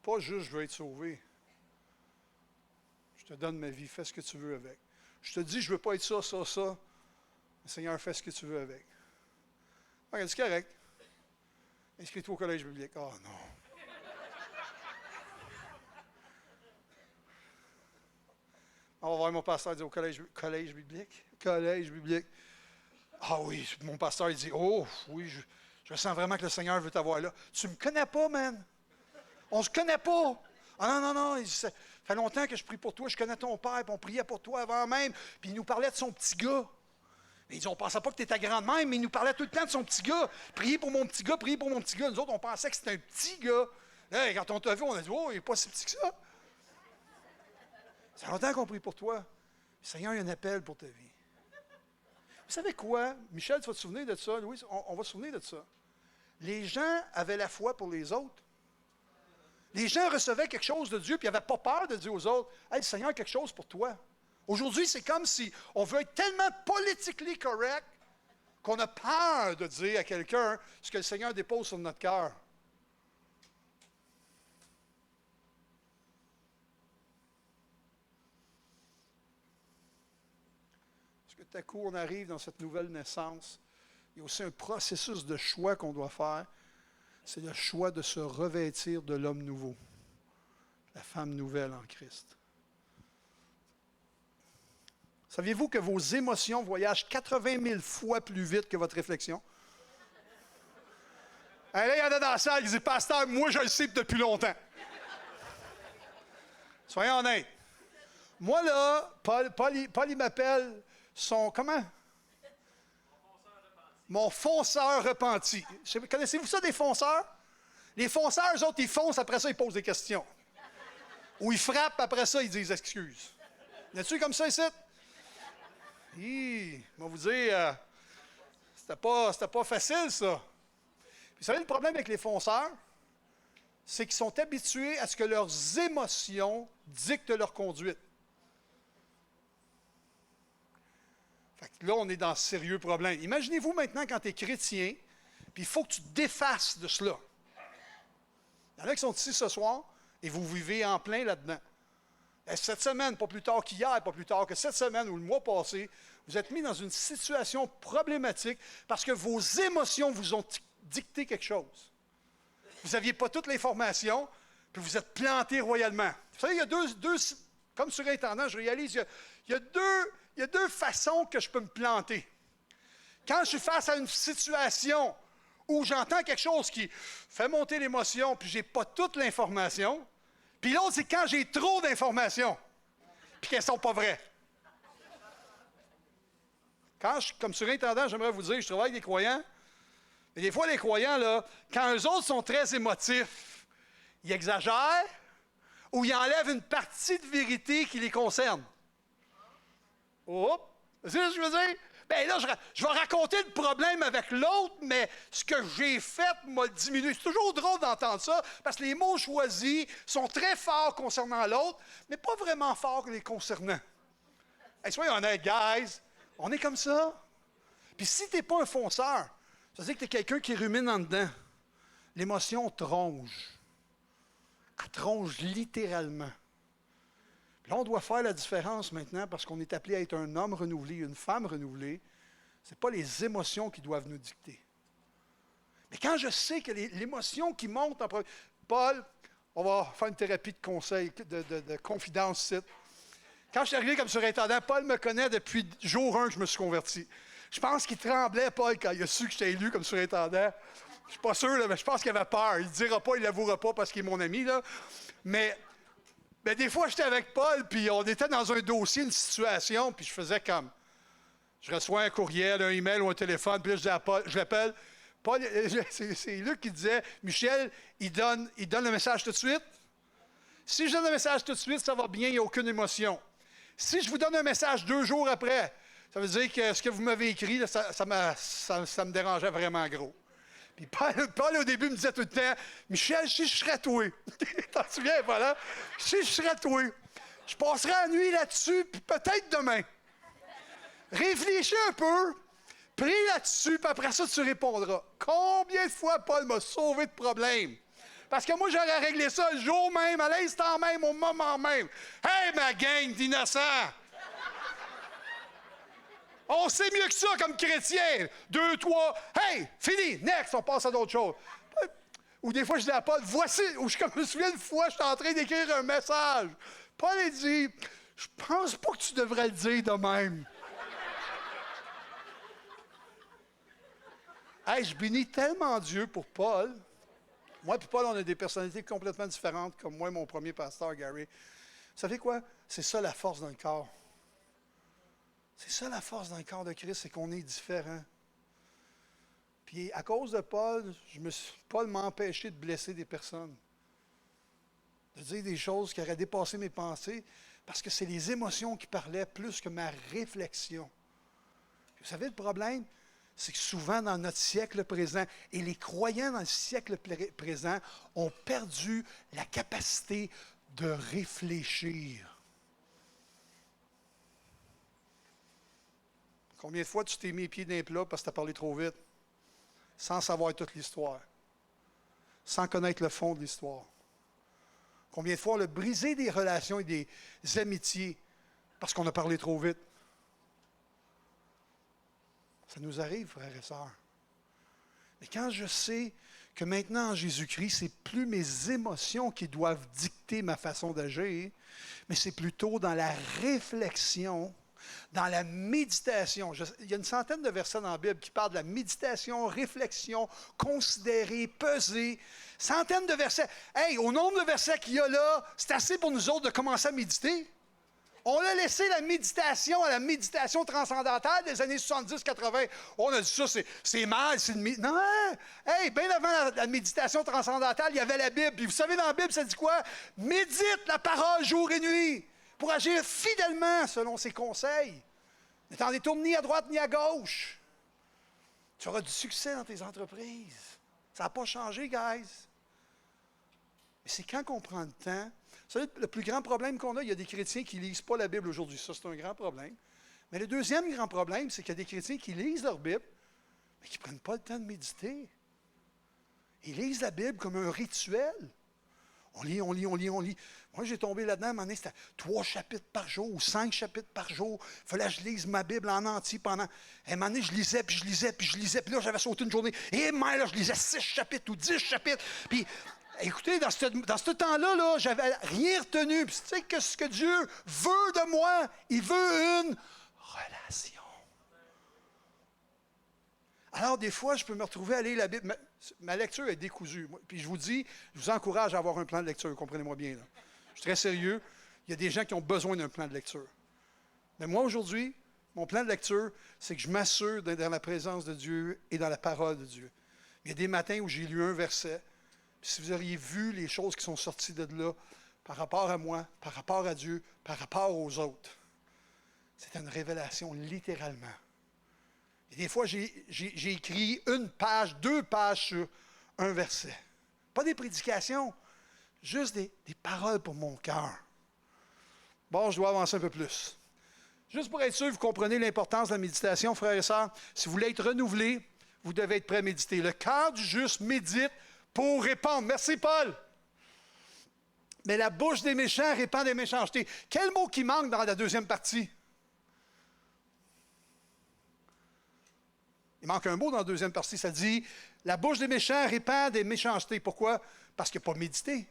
Pas juste je veux être sauvé. Je te donne ma vie, fais ce que tu veux avec. Je te dis, je ne veux pas être ça, ça, ça. Mais Seigneur, fais ce que tu veux avec. C'est correct. Inscris-toi au collège biblique. Oh non. On va voir mon pasteur dire au collège biblique. Collège biblique. Ah oui, mon pasteur il dit, oh oui, je sens vraiment que le Seigneur veut t'avoir là. Tu ne me connais pas, man. On ne se connaît pas. Ah non. Il dit, ça fait longtemps que je prie pour toi. Je connais ton père, puis on priait pour toi avant même. Puis il nous parlait de son petit gars. Il dit, on ne pensait pas que tu étais grande même, mais il nous parlait tout le temps de son petit gars. Priez pour mon petit gars, priez pour mon petit gars. Nous autres, on pensait que c'était un petit gars. Là, quand on t'a vu, on a dit, oh, il n'est pas si petit que ça. Ça fait longtemps qu'on prie pour toi. Le Seigneur, il y a un appel pour ta vie. Vous savez quoi? Michel, tu vas te souvenir de ça. Louis, on va se souvenir de ça. Les gens avaient la foi pour les autres. Les gens recevaient quelque chose de Dieu, puis ils n'avaient pas peur de dire aux autres, « Hey, le Seigneur a quelque chose pour toi. » Aujourd'hui, c'est comme si on veut être tellement politiquement correct qu'on a peur de dire à quelqu'un ce que le Seigneur dépose sur notre cœur. Parce que tout à coup, on arrive dans cette nouvelle naissance. Il y a aussi un processus de choix qu'on doit faire. C'est le choix de se revêtir de l'homme nouveau, la femme nouvelle en Christ. Saviez-vous que vos émotions voyagent 80 000 fois plus vite que votre réflexion? Là, il y en a dans la salle qui dit, « Pasteur, moi, je le sais depuis longtemps. » Soyons honnêtes. Moi, là, Paul il m'appelle son... Comment? Mon fonceur repenti. Connaissez-vous ça, des fonceurs? Les fonceurs, eux autres, ils foncent, après ça, ils posent des questions. Ou ils frappent, après ça, ils disent excuses. Y a-tu comme ça ici? Je vais vous dire, c'était pas facile, ça. Puis, vous savez, le problème avec les fonceurs, c'est qu'ils sont habitués à ce que leurs émotions dictent leur conduite. Fait que là, on est dans ce sérieux problème. Imaginez-vous maintenant quand tu es chrétien, puis il faut que tu te défasses de cela. Il y en a qui sont ici ce soir, et vous vivez en plein là-dedans. Cette semaine, pas plus tard qu'hier, pas plus tard que cette semaine ou le mois passé, vous êtes mis dans une situation problématique parce que vos émotions vous ont dicté quelque chose. Vous n'aviez pas toute l'information, puis vous êtes planté royalement. Vous savez, il y a deux comme surintendant, je réalise, il y a deux façons que je peux me planter. Quand je suis face à une situation où j'entends quelque chose qui fait monter l'émotion, puis je n'ai pas toute l'information, puis l'autre, c'est quand j'ai trop d'informations, puis qu'elles ne sont pas vraies. Quand je, comme surintendant, j'aimerais vous dire, je travaille avec des croyants, et des fois, les croyants, là, quand eux autres sont très émotifs, ils exagèrent ou ils enlèvent une partie de vérité qui les concerne. Oh! C'est ce que je veux dire? Bien là, je vais raconter le problème avec l'autre, mais ce que j'ai fait m'a diminué. C'est toujours drôle d'entendre ça, parce que les mots choisis sont très forts concernant l'autre, mais pas vraiment forts les concernant. Hey, soyons honnêtes, guys, on est comme ça. Puis si tu n'es pas un fonceur, ça veut dire que tu es quelqu'un qui rumine en dedans. L'émotion tronche. Elle tronche littéralement. Là, on doit faire la différence maintenant parce qu'on est appelé à être un homme renouvelé, une femme renouvelée. Ce n'est pas les émotions qui doivent nous dicter. Mais quand je sais que l'émotion qui monte en premier... Paul, on va faire une thérapie de conseil, de confidence ici. Quand je suis arrivé comme surintendant, Paul me connaît depuis jour 1 que je me suis converti. Je pense qu'il tremblait, Paul, quand il a su que j'étais élu comme surintendant. Je ne suis pas sûr, là, mais je pense qu'il avait peur. Il ne dira pas, il ne l'avouera pas parce qu'il est mon ami. Là. Mais des fois, j'étais avec Paul, puis on était dans un dossier, une situation, puis je faisais comme... Je reçois un courriel, un email ou un téléphone, puis là, je dis à Paul, je l'appelle. Paul, c'est Luc qui disait, Michel, il donne le message tout de suite. Si je donne le message tout de suite, ça va bien, il n'y a aucune émotion. Si je vous donne un message 2 jours après, ça veut dire que ce que vous m'avez écrit, là, ça me dérangeait vraiment gros. Puis Paul, au début, me disait tout le temps, Michel, si je serais toi. T'en souviens, voilà? Si je serais toi. Je passerais la nuit là-dessus, puis peut-être demain. Réfléchis un peu, prie là-dessus, puis après ça, tu répondras. Combien de fois Paul m'a sauvé de problèmes? Parce que moi, j'aurais réglé ça le jour même, à l'instant même, au moment même. Hey, ma gang d'innocents! On sait mieux que ça comme chrétien. 2, 3, hey, fini, next, on passe à d'autres choses. Ou des fois, je dis à Paul, voici, ou je me souviens une fois, je suis en train d'écrire un message. Paul, il dit, je pense pas que tu devrais le dire de même. Hey, je bénis tellement Dieu pour Paul. Moi et Paul, on a des personnalités complètement différentes, comme moi et mon premier pasteur, Gary. Vous savez quoi? C'est ça la force dans le corps. C'est ça la force dans le corps de Christ, c'est qu'on est différents. Puis à cause de Paul, Paul m'a empêché de blesser des personnes. De dire des choses qui auraient dépassé mes pensées, parce que c'est les émotions qui parlaient plus que ma réflexion. Puis vous savez, le problème, c'est que souvent dans notre siècle présent, et les croyants dans le siècle présent ont perdu la capacité de réfléchir. Combien de fois tu t'es mis les pieds dans les plats parce que tu as parlé trop vite, sans savoir toute l'histoire, sans connaître le fond de l'histoire? Combien de fois on a brisé des relations et des amitiés parce qu'on a parlé trop vite? Ça nous arrive, frères et sœurs. Mais quand je sais que maintenant, en Jésus-Christ, c'est plus mes émotions qui doivent dicter ma façon d'agir, mais c'est plutôt dans la réflexion, dans la méditation. Il y a une centaine de versets dans la Bible qui parlent de la méditation, réflexion, considérer, peser. Centaines de versets. Hey, au nombre de versets qu'il y a là, c'est assez pour nous autres de commencer à méditer. On a laissé la méditation à la méditation transcendantale des années 70-80. On a dit ça, c'est mal, c'est une... Non! Hey, bien avant la méditation transcendantale, il y avait la Bible. Puis vous savez, dans la Bible, ça dit quoi? Médite la parole jour et nuit pour agir fidèlement selon ses conseils. Ne t'en détourne ni à droite ni à gauche. Tu auras du succès dans tes entreprises. Ça n'a pas changé, guys. Mais c'est quand on prend le temps. Vous savez, le plus grand problème qu'on a, il y a des chrétiens qui ne lisent pas la Bible aujourd'hui. Ça, c'est un grand problème. Mais le deuxième grand problème, c'est qu'il y a des chrétiens qui lisent leur Bible, mais qui ne prennent pas le temps de méditer. Ils lisent la Bible comme un rituel. On lit, on lit, on lit, on lit. Moi, j'ai tombé là-dedans, à un moment donné, c'était 3 chapitres par jour ou 5 chapitres par jour. Il fallait que je lise ma Bible en entier pendant... À un moment donné, je lisais, puis je lisais, puis je lisais. Puis là, j'avais sauté une journée. Et là, je lisais 6 chapitres ou 10 chapitres. Puis... Écoutez, dans ce temps-là, là, j'avais rien retenu. Puis tu sais que ce que Dieu veut de moi, il veut une relation. Alors, des fois, je peux me retrouver à lire la Bible. Ma lecture est décousue. Puis je vous encourage à avoir un plan de lecture, comprenez-moi bien. Là. Je suis très sérieux. Il y a des gens qui ont besoin d'un plan de lecture. Mais moi, aujourd'hui, mon plan de lecture, c'est que je m'assure d'être dans la présence de Dieu et dans la parole de Dieu. Il y a des matins où j'ai lu un verset. Puis si vous auriez vu les choses qui sont sorties de là, par rapport à moi, par rapport à Dieu, par rapport aux autres, c'est une révélation littéralement. Et des fois, j'ai écrit 1 page, 2 pages sur un verset. Pas des prédications, juste des paroles pour mon cœur. Bon, je dois avancer un peu plus. Juste pour être sûr que vous comprenez l'importance de la méditation, frères et sœurs, si vous voulez être renouvelé, vous devez être prêt à méditer. Le cœur du juste médite pour répandre. Merci, Paul. Mais la bouche des méchants répand des méchancetés. Quel mot qui manque dans la deuxième partie? Il manque un mot dans la deuxième partie. Ça dit, la bouche des méchants répand des méchancetés. Pourquoi? Parce qu'il n'a pas médité.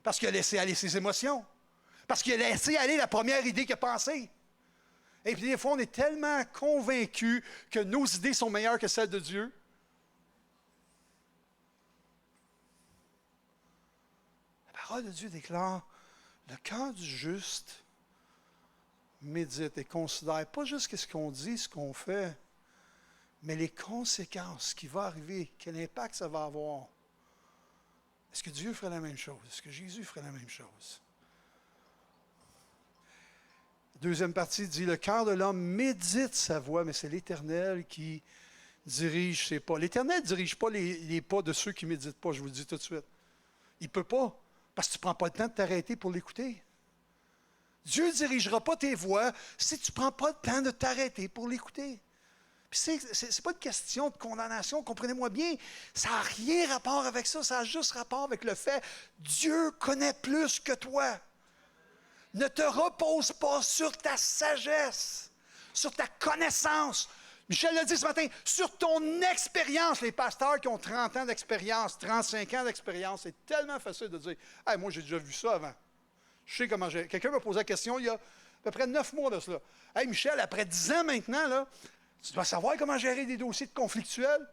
Parce qu'il a laissé aller ses émotions. Parce qu'il a laissé aller la première idée qu'il a pensée. Et puis des fois, on est tellement convaincus que nos idées sont meilleures que celles de Dieu. La parole de Dieu déclare, le cœur du juste médite et considère pas juste ce qu'on dit, ce qu'on fait, mais les conséquences, ce qui va arriver, quel impact ça va avoir. Est-ce que Dieu ferait la même chose? Est-ce que Jésus ferait la même chose? Deuxième partie dit, le cœur de l'homme médite sa voie, mais c'est l'Éternel qui dirige ses pas. L'Éternel ne dirige pas les pas de ceux qui ne méditent pas, je vous le dis tout de suite. Il ne peut pas. Parce que tu ne prends pas le temps de t'arrêter pour l'écouter. Dieu ne dirigera pas tes voix si tu ne prends pas le temps de t'arrêter pour l'écouter. Puis c'est pas une question de condamnation, comprenez-moi bien. Ça n'a rien rapport avec ça, ça a juste rapport avec le fait Dieu connaît plus que toi. Ne te repose pas sur ta sagesse, sur ta connaissance. Michel l'a dit ce matin, sur ton expérience. Les pasteurs qui ont 30 ans d'expérience, 35 ans d'expérience, c'est tellement facile de dire « Hey, moi, j'ai déjà vu ça avant. Je sais comment j'ai... » Quelqu'un m'a posé la question il y a à peu près 9 mois de cela. « Hey, Michel, après 10 ans maintenant, là, tu dois savoir comment gérer des dossiers conflictuels. »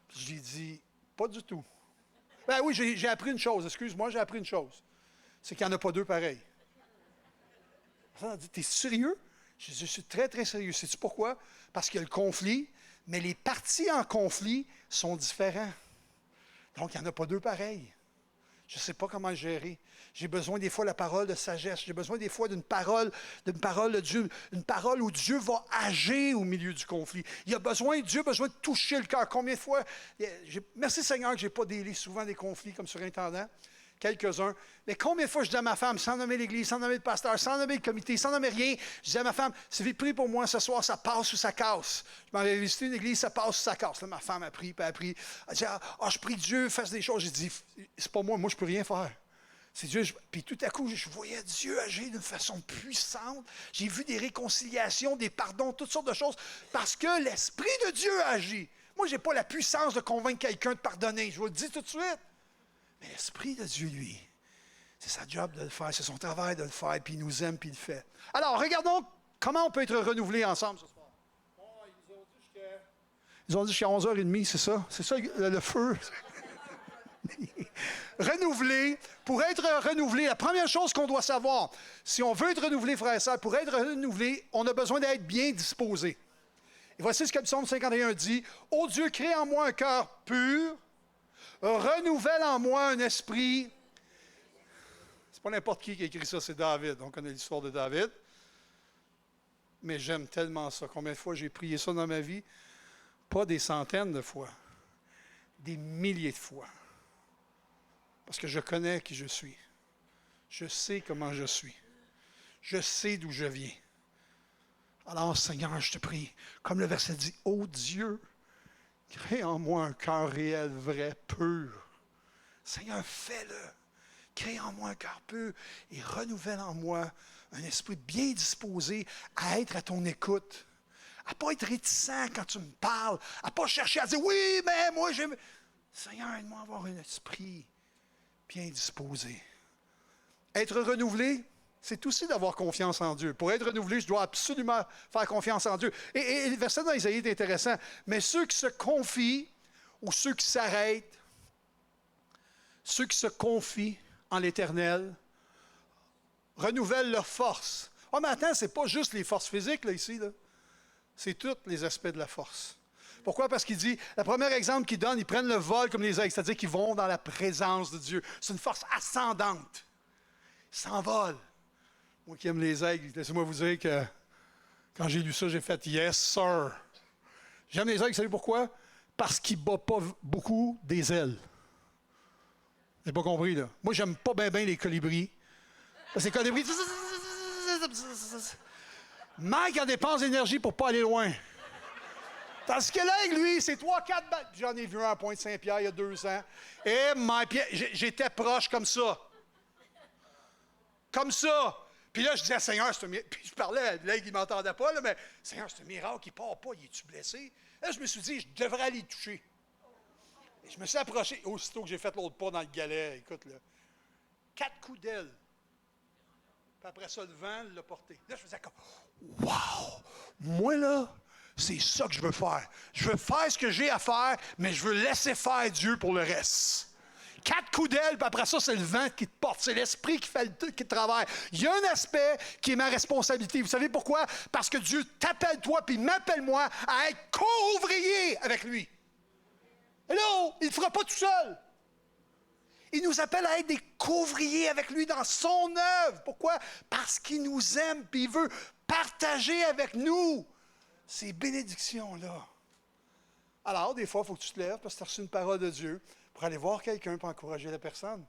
Puis j'ai dit « Pas du tout. » Ben oui, j'ai appris une chose. Excuse-moi, j'ai appris une chose. C'est qu'il n'y en a pas deux pareils. On a dit « T'es sérieux? » Je suis très, très sérieux. Sais-tu pourquoi? Parce qu'il y a le conflit, mais les parties en conflit sont différents. Donc, il n'y en a pas deux pareils. Je ne sais pas comment le gérer. J'ai besoin des fois de la parole de sagesse. J'ai besoin des fois d'une parole de Dieu, une parole où Dieu va agir au milieu du conflit. Dieu a besoin de toucher le cœur. Combien de fois, merci Seigneur que je n'ai pas délai souvent des conflits comme surintendant. Quelques-uns. Mais combien de fois je dis à ma femme, sans nommer l'Église, sans nommer le pasteur, sans nommer le comité, sans nommer rien, je dis à ma femme, Sylvie, prie pour moi ce soir, ça passe ou ça casse. Je m'en vais visiter une église, ça passe ou ça casse. Là, ma femme a pris, puis elle a pris. Elle dit, je prie Dieu, fasse des choses. J'ai dit, c'est pas moi je peux rien faire. C'est Dieu. Puis tout à coup, je voyais Dieu agir d'une façon puissante. J'ai vu des réconciliations, des pardons, toutes sortes de choses, parce que l'Esprit de Dieu agit. Moi, je n'ai pas la puissance de convaincre quelqu'un de pardonner. Je vous le dis tout de suite. Mais l'Esprit de Dieu, lui, c'est sa job de le faire, c'est son travail de le faire, puis il nous aime, puis il le fait. Alors, regardons comment on peut être renouvelé ensemble ce soir. Bon, ils ont dit jusqu'à 11h30, c'est ça? C'est ça le feu? Renouvelé, pour être renouvelé, la première chose qu'on doit savoir, si on veut être renouvelé, frères et sœurs, pour être renouvelé, on a besoin d'être bien disposé. Et voici ce que le psaume 51 dit. « Ô Dieu, crée en moi un cœur pur, renouvelle en moi un esprit. » C'est pas n'importe qui a écrit ça, c'est David. On connaît l'histoire de David. Mais j'aime tellement ça. Combien de fois j'ai prié ça dans ma vie? Pas des centaines de fois, des milliers de fois. Parce que je connais qui je suis. Je sais comment je suis. Je sais d'où je viens. Alors, Seigneur, je te prie, comme le verset dit, « Ô Dieu, crée en moi un cœur réel, vrai, pur. » Seigneur, fais-le. Crée en moi un cœur pur et renouvelle en moi un esprit bien disposé à être à ton écoute. À ne pas être réticent quand tu me parles. À ne pas chercher à dire, « Oui, mais moi, j'aime... » Seigneur, aide-moi à avoir un esprit bien disposé. Être renouvelé, c'est aussi d'avoir confiance en Dieu. Pour être renouvelé, je dois absolument faire confiance en Dieu. Et le verset dans Isaïe est intéressant. Mais ceux qui se confient ou ceux qui s'arrêtent, ceux qui se confient en l'Éternel, renouvellent leur force. Oh, mais attends, ce n'est pas juste les forces physiques, là, ici. Là. C'est tous les aspects de la force. Pourquoi? Parce qu'il dit, le premier exemple qu'il donne, ils prennent le vol comme les aigles, c'est-à-dire qu'ils vont dans la présence de Dieu. C'est une force ascendante. Ils s'envolent. Moi qui aime les aigles, laissez-moi vous dire que quand j'ai lu ça, j'ai fait « Yes, sir ». J'aime les aigles, vous savez pourquoi? Parce qu'ils ne battent pas beaucoup des ailes. Vous n'avez pas compris, là. Moi, j'aime pas bien les colibris. Parce que les colibris... Mike en dépense d'énergie pour ne pas aller loin. Tandis que l'aigle, lui, c'est 3-4 balles. J'en ai vu un à Pointe-Saint-Pierre il y a 2 ans. Et j'étais proche comme ça. Comme ça. Puis là, je disais, Seigneur, c'est un miracle. Puis je parlais, l'aigle, il ne m'entendait pas, là, mais Seigneur, c'est un miracle, il ne part pas, il est-tu blessé? Là, je me suis dit, je devrais aller le toucher. Et je me suis approché, aussitôt que j'ai fait l'autre pas dans le galet, écoute, là, 4 coups d'aile. Puis après ça, le vent l'a porté. Là, je faisais comme, wow! Moi, là, c'est ça que je veux faire. Je veux faire ce que j'ai à faire, mais je veux laisser faire Dieu pour le reste. 4 coups d'aile, puis après ça, c'est le vent qui te porte. C'est l'esprit qui fait qui te travaille. Il y a un aspect qui est ma responsabilité. Vous savez pourquoi? Parce que Dieu t'appelle toi, puis m'appelle moi à être co-ouvrier avec lui. Hello! Il ne le fera pas tout seul. Il nous appelle à être des co-ouvriers avec lui dans son œuvre. Pourquoi? Parce qu'il nous aime, puis il veut partager avec nous ces bénédictions-là. Alors, des fois, il faut que tu te lèves parce que tu as reçu une parole de Dieu pour aller voir quelqu'un, pour encourager la personne,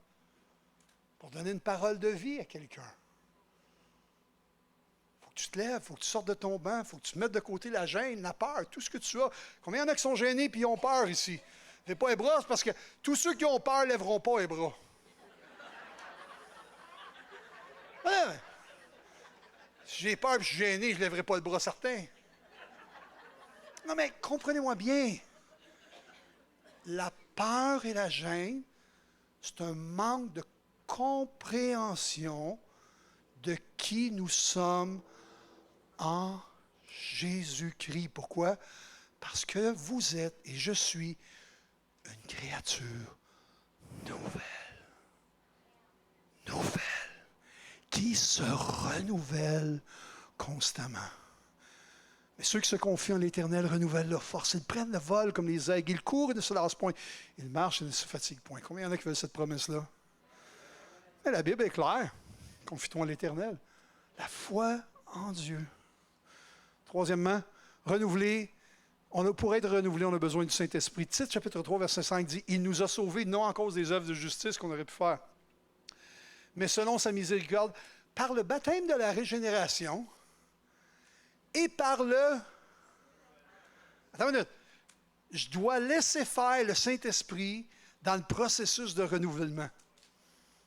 pour donner une parole de vie à quelqu'un. Il faut que tu te lèves, il faut que tu sortes de ton banc, il faut que tu mettes de côté la gêne, la peur, tout ce que tu as. Combien il y en a qui sont gênés et ont peur ici? Fais pas les bras, c'est parce que tous ceux qui ont peur ne lèveront pas les bras. Ouais. Si j'ai peur et je suis gêné, je ne lèverai pas le bras certain. Non, mais comprenez-moi bien. La peur et la gêne, c'est un manque de compréhension de qui nous sommes en Jésus-Christ. Pourquoi? Parce que vous êtes et je suis une créature nouvelle. Nouvelle. Qui se renouvelle constamment. Mais ceux qui se confient en l'Éternel renouvellent leur force. Ils prennent le vol comme les aigles. Ils courent et ne se lassent point. Ils marchent et ne se fatiguent point. Combien il y en a qui veulent cette promesse-là? Mais la Bible est claire. Confie-toi en l'Éternel. La foi en Dieu. Troisièmement, renouveler. Pour être renouvelé, on a besoin du Saint-Esprit. Tite, chapitre 3, verset 5 dit « Il nous a sauvés, non en cause des œuvres de justice qu'on aurait pu faire, mais selon sa miséricorde, par le baptême de la régénération et par le... » Attends une minute. Je dois laisser faire le Saint-Esprit dans le processus de renouvellement.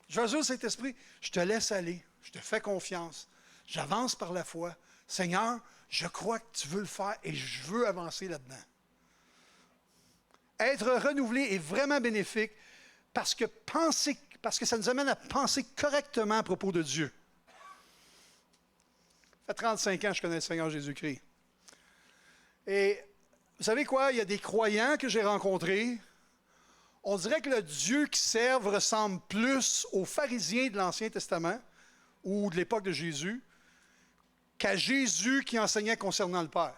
Je vais dire au Saint-Esprit, je te laisse aller, je te fais confiance, j'avance par la foi. Seigneur, je crois que tu veux le faire et je veux avancer là-dedans. Être renouvelé est vraiment bénéfique parce que ça nous amène à penser correctement à propos de Dieu. Ça fait 35 ans que je connais le Seigneur Jésus-Christ. Et vous savez quoi? Il y a des croyants que j'ai rencontrés. On dirait que le Dieu qu'ils servent ressemble plus aux pharisiens de l'Ancien Testament ou de l'époque de Jésus qu'à Jésus qui enseignait concernant le Père.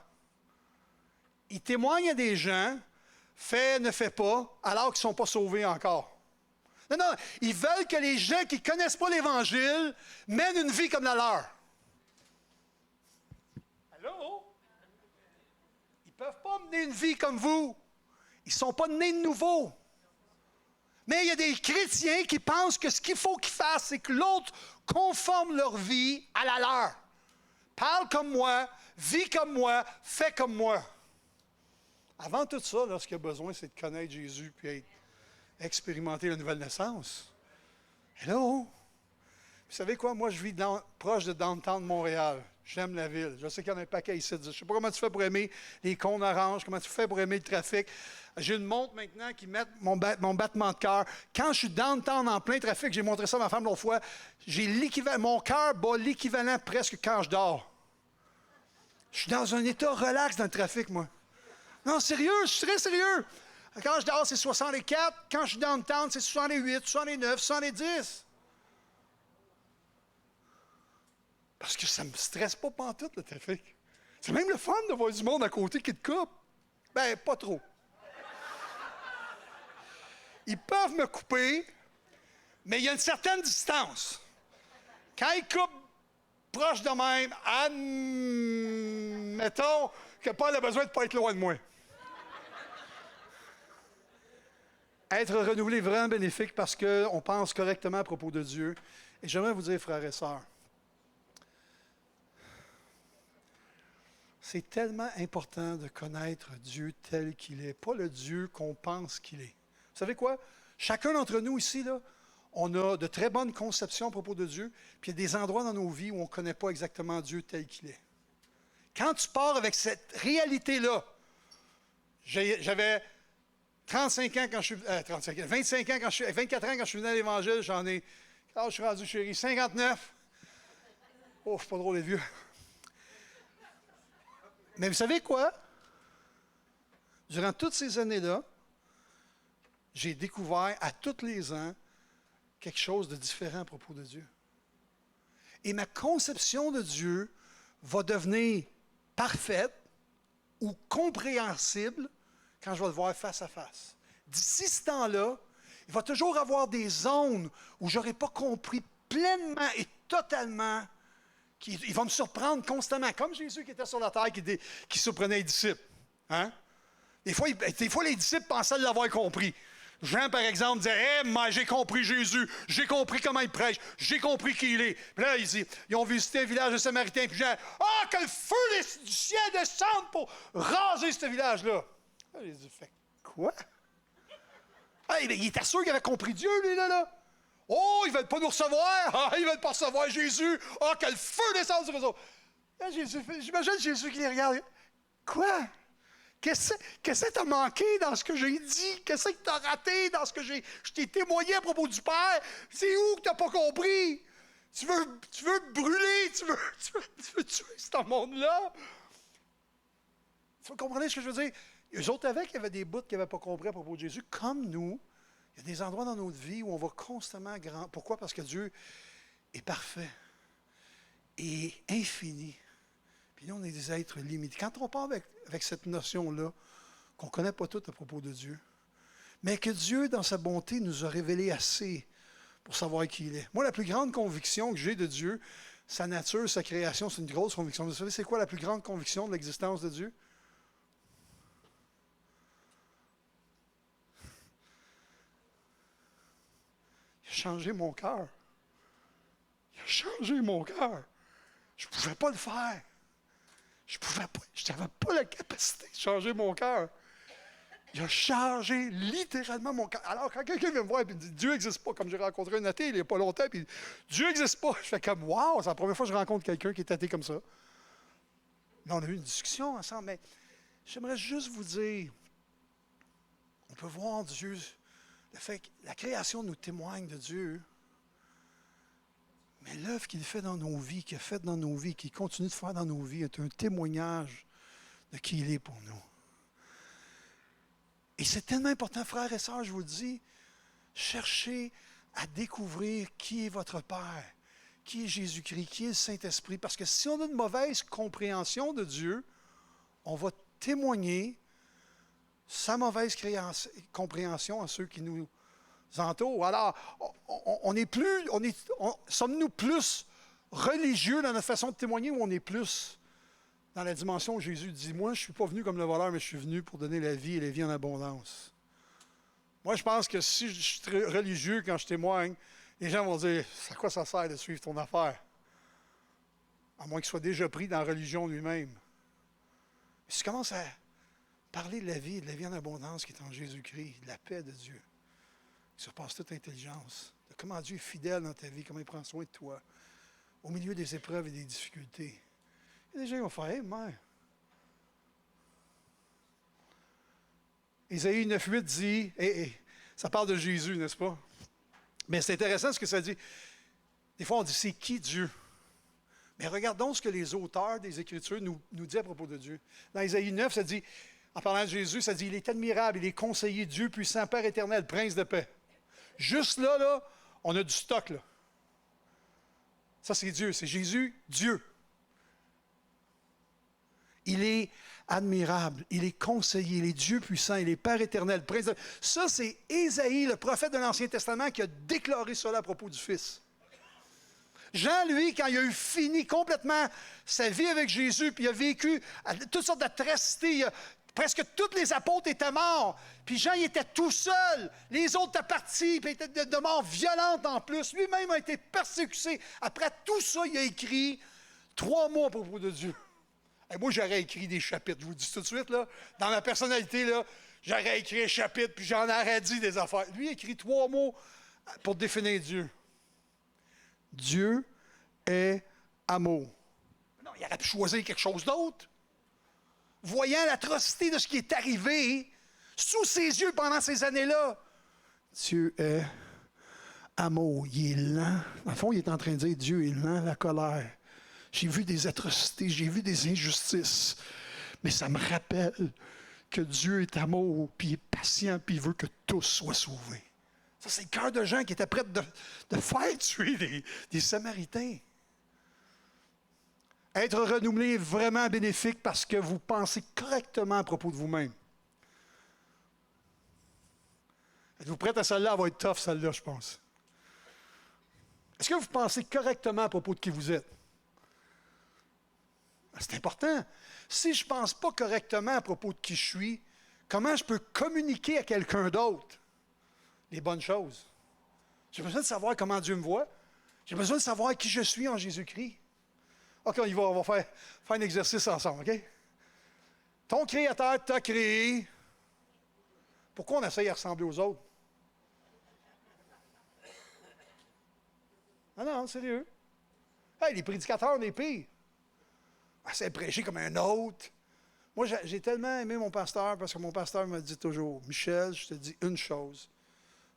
Il témoigne à des gens, fais, ne fais pas, alors qu'ils ne sont pas sauvés encore. Non, non, ils veulent que les gens qui ne connaissent pas l'Évangile mènent une vie comme la leur. Allô? Ils ne peuvent pas mener une vie comme vous. Ils ne sont pas nés de nouveau. Mais il y a des chrétiens qui pensent que ce qu'il faut qu'ils fassent, c'est que l'autre conforme leur vie à la leur. Parle comme moi, vis comme moi, fais comme moi. Avant tout ça, là, ce qu'il y a besoin, c'est de connaître Jésus puis expérimenter la nouvelle naissance. Hello? Vous savez quoi? Moi, je vis proche de downtown de Montréal. J'aime la ville. Je sais qu'il y en a un paquet ici. Je ne sais pas comment tu fais pour aimer les cônes oranges, comment tu fais pour aimer le trafic. J'ai une montre maintenant qui met mon battement de cœur. Quand je suis downtown en plein trafic, j'ai montré ça à ma femme l'autre fois, mon cœur bat l'équivalent presque quand je dors. Je suis dans un état relax dans le trafic, moi. Non, sérieux, je suis très sérieux. Quand je dors, c'est 64. Quand je suis downtown, c'est 68, 69, 70. Parce que ça ne me stresse pas pantoute, le trafic. C'est même le fun de voir du monde à côté qui te coupe. Ben, pas trop. Ils peuvent me couper, mais il y a une certaine distance. Quand ils coupent proche de même, admettons que Paul a besoin de ne pas être loin de moi. Être renouvelé est vraiment bénéfique parce qu'on pense correctement à propos de Dieu. Et j'aimerais vous dire, frères et sœurs, c'est tellement important de connaître Dieu tel qu'il est, pas le Dieu qu'on pense qu'il est. Vous savez quoi? Chacun d'entre nous ici, là, on a de très bonnes conceptions à propos de Dieu, puis il y a des endroits dans nos vies où on ne connaît pas exactement Dieu tel qu'il est. Quand tu pars avec cette réalité-là, j'avais 35 ans quand je suis... 25 ans quand je suis... 24 ans quand je suis venu à l'Évangile, j'en ai... Quand je suis rendu, chérie, 59. Oh, je suis pas drôle, les vieux. Mais vous savez quoi? Durant toutes ces années-là, j'ai découvert à tous les ans quelque chose de différent à propos de Dieu. Et ma conception de Dieu va devenir parfaite ou compréhensible quand je vais le voir face à face. D'ici ce temps-là, il va toujours avoir des zones où je n'aurai pas compris pleinement et totalement. Il va me surprendre constamment, comme Jésus qui était sur la terre, qui surprenait les disciples. Hein? Des fois, les disciples pensaient l'avoir compris. Jean, par exemple, disait moi, j'ai compris Jésus, j'ai compris comment il prêche, j'ai compris qui il est. Puis là, ils ont visité un village de Samaritains, puis Jean, que le feu du ciel descende pour raser ce village-là. Là, il dit, fait quoi? Il était sûr qu'il avait compris Dieu, lui, là. Oh, ils ne veulent pas nous recevoir. Ils ne veulent pas recevoir Jésus. Que le feu descende sur eux autres. Là, j'imagine Jésus qui les regarde. Quoi? Qu'est-ce que t'as manqué dans ce que j'ai dit? Qu'est-ce que t'as raté dans ce que je t'ai témoigné à propos du Père? C'est où que t'as pas compris? Tu veux brûler? Tu veux tuer ce monde-là? Vous comprenez ce que je veux dire? Eux autres avec, il y avait des bouts qu'ils n'avaient pas compris à propos de Jésus. Comme nous, il y a des endroits dans notre vie où on va constamment grand. Pourquoi? Parce que Dieu est parfait et infini. Puis nous, on est des êtres limités. Quand on part avec cette notion-là, qu'on ne connaît pas tout à propos de Dieu, mais que Dieu, dans sa bonté, nous a révélé assez pour savoir qui il est. Moi, la plus grande conviction que j'ai de Dieu, sa nature, sa création, c'est une grosse conviction. Vous savez, c'est quoi la plus grande conviction de l'existence de Dieu? Il a changé mon cœur. Il a changé mon cœur. Je ne pouvais pas le faire. Je n'avais pas la capacité de changer mon cœur. Il a changé littéralement mon cœur. Alors, quand quelqu'un vient me voir et me dit Dieu n'existe pas, comme j'ai rencontré un athée il n'y a pas longtemps, puis Dieu n'existe pas, je fais comme wow, c'est la première fois que je rencontre quelqu'un qui est athée comme ça. Mais on a eu une discussion ensemble, mais j'aimerais juste vous dire, on peut voir Dieu, le fait que la création nous témoigne de Dieu. Mais l'œuvre qu'il fait dans nos vies, qu'il a faite dans nos vies, qu'il continue de faire dans nos vies, est un témoignage de qui il est pour nous. Et c'est tellement important, frères et sœurs, je vous le dis, cherchez à découvrir qui est votre Père, qui est Jésus-Christ, qui est le Saint-Esprit. Parce que si on a une mauvaise compréhension de Dieu, on va témoigner sa mauvaise compréhension à ceux qui nous entourent. Alors, sommes-nous plus religieux dans notre façon de témoigner ou on est plus dans la dimension où Jésus dit, moi, je ne suis pas venu comme le voleur, mais je suis venu pour donner la vie et la vie en abondance. Moi, je pense que si je suis très religieux quand je témoigne, les gens vont dire, à quoi ça sert de suivre ton affaire? À moins qu'il soit déjà pris dans la religion lui-même. Si tu commences à parler de la vie en abondance qui est en Jésus-Christ, de la paix de Dieu, qui surpasse toute intelligence, de comment Dieu est fidèle dans ta vie, comment il prend soin de toi, au milieu des épreuves et des difficultés. Il y a des gens qui vont faire, « Hey, mère! » Ésaïe 9,8 dit, ça parle de Jésus, n'est-ce pas? Mais c'est intéressant ce que ça dit. Des fois, on dit, c'est qui Dieu? Mais regardons ce que les auteurs des Écritures nous disent à propos de Dieu. Dans Ésaïe 9, ça dit, en parlant de Jésus, ça dit, il est admirable, il est conseiller, Dieu puissant, Père éternel, Prince de paix. Juste là, on a du stock, là. Ça, c'est Dieu, c'est Jésus, Dieu. Il est admirable, il est conseiller, il est Dieu puissant, il est Père éternel, Prince de paix. Ça, c'est Ésaïe, le prophète de l'Ancien Testament, qui a déclaré cela à propos du Fils. Jean, lui, quand il a eu fini complètement sa vie avec Jésus, puis il a vécu toutes sortes d'atrocités, presque tous les apôtres étaient morts, puis Jean, il était tout seul. Les autres étaient partis, puis étaient de mort violente en plus. Lui-même a été persécuté. Après tout ça, il a écrit 3 mots à propos de Dieu. Et moi, j'aurais écrit des chapitres, je vous le dis tout de suite, là. Dans ma personnalité, là, j'aurais écrit un chapitre, puis j'en aurais dit des affaires. Lui, il a écrit 3 mots pour définir Dieu. Dieu est amour. Non, il aurait pu choisir quelque chose d'autre. Voyant l'atrocité de ce qui est arrivé sous ses yeux pendant ces années-là, Dieu est amour. Il est lent. Dans le fond, il est en train de dire, Dieu est lent, la colère. J'ai vu des atrocités, j'ai vu des injustices, mais ça me rappelle que Dieu est amour, puis il est patient, puis il veut que tous soient sauvés. Ça, c'est le cœur de gens qui étaient prêts de faire tuer des Samaritains. Être renouvelé est vraiment bénéfique parce que vous pensez correctement à propos de vous-même. Êtes-vous prêts à celle-là? Elle va être tough, celle-là, je pense. Est-ce que vous pensez correctement à propos de qui vous êtes? C'est important. Si je ne pense pas correctement à propos de qui je suis, comment je peux communiquer à quelqu'un d'autre les bonnes choses? J'ai besoin de savoir comment Dieu me voit. J'ai besoin de savoir qui je suis en Jésus-Christ. OK, on va faire un exercice ensemble, OK? Ton Créateur t'a créé. Pourquoi on essaye de ressembler aux autres? Ah non, sérieux. Hey, les prédicateurs, on est pires. Essaye de prêcher comme un autre. Moi, j'ai tellement aimé mon pasteur parce que mon pasteur m'a dit toujours, Michel, je te dis une chose.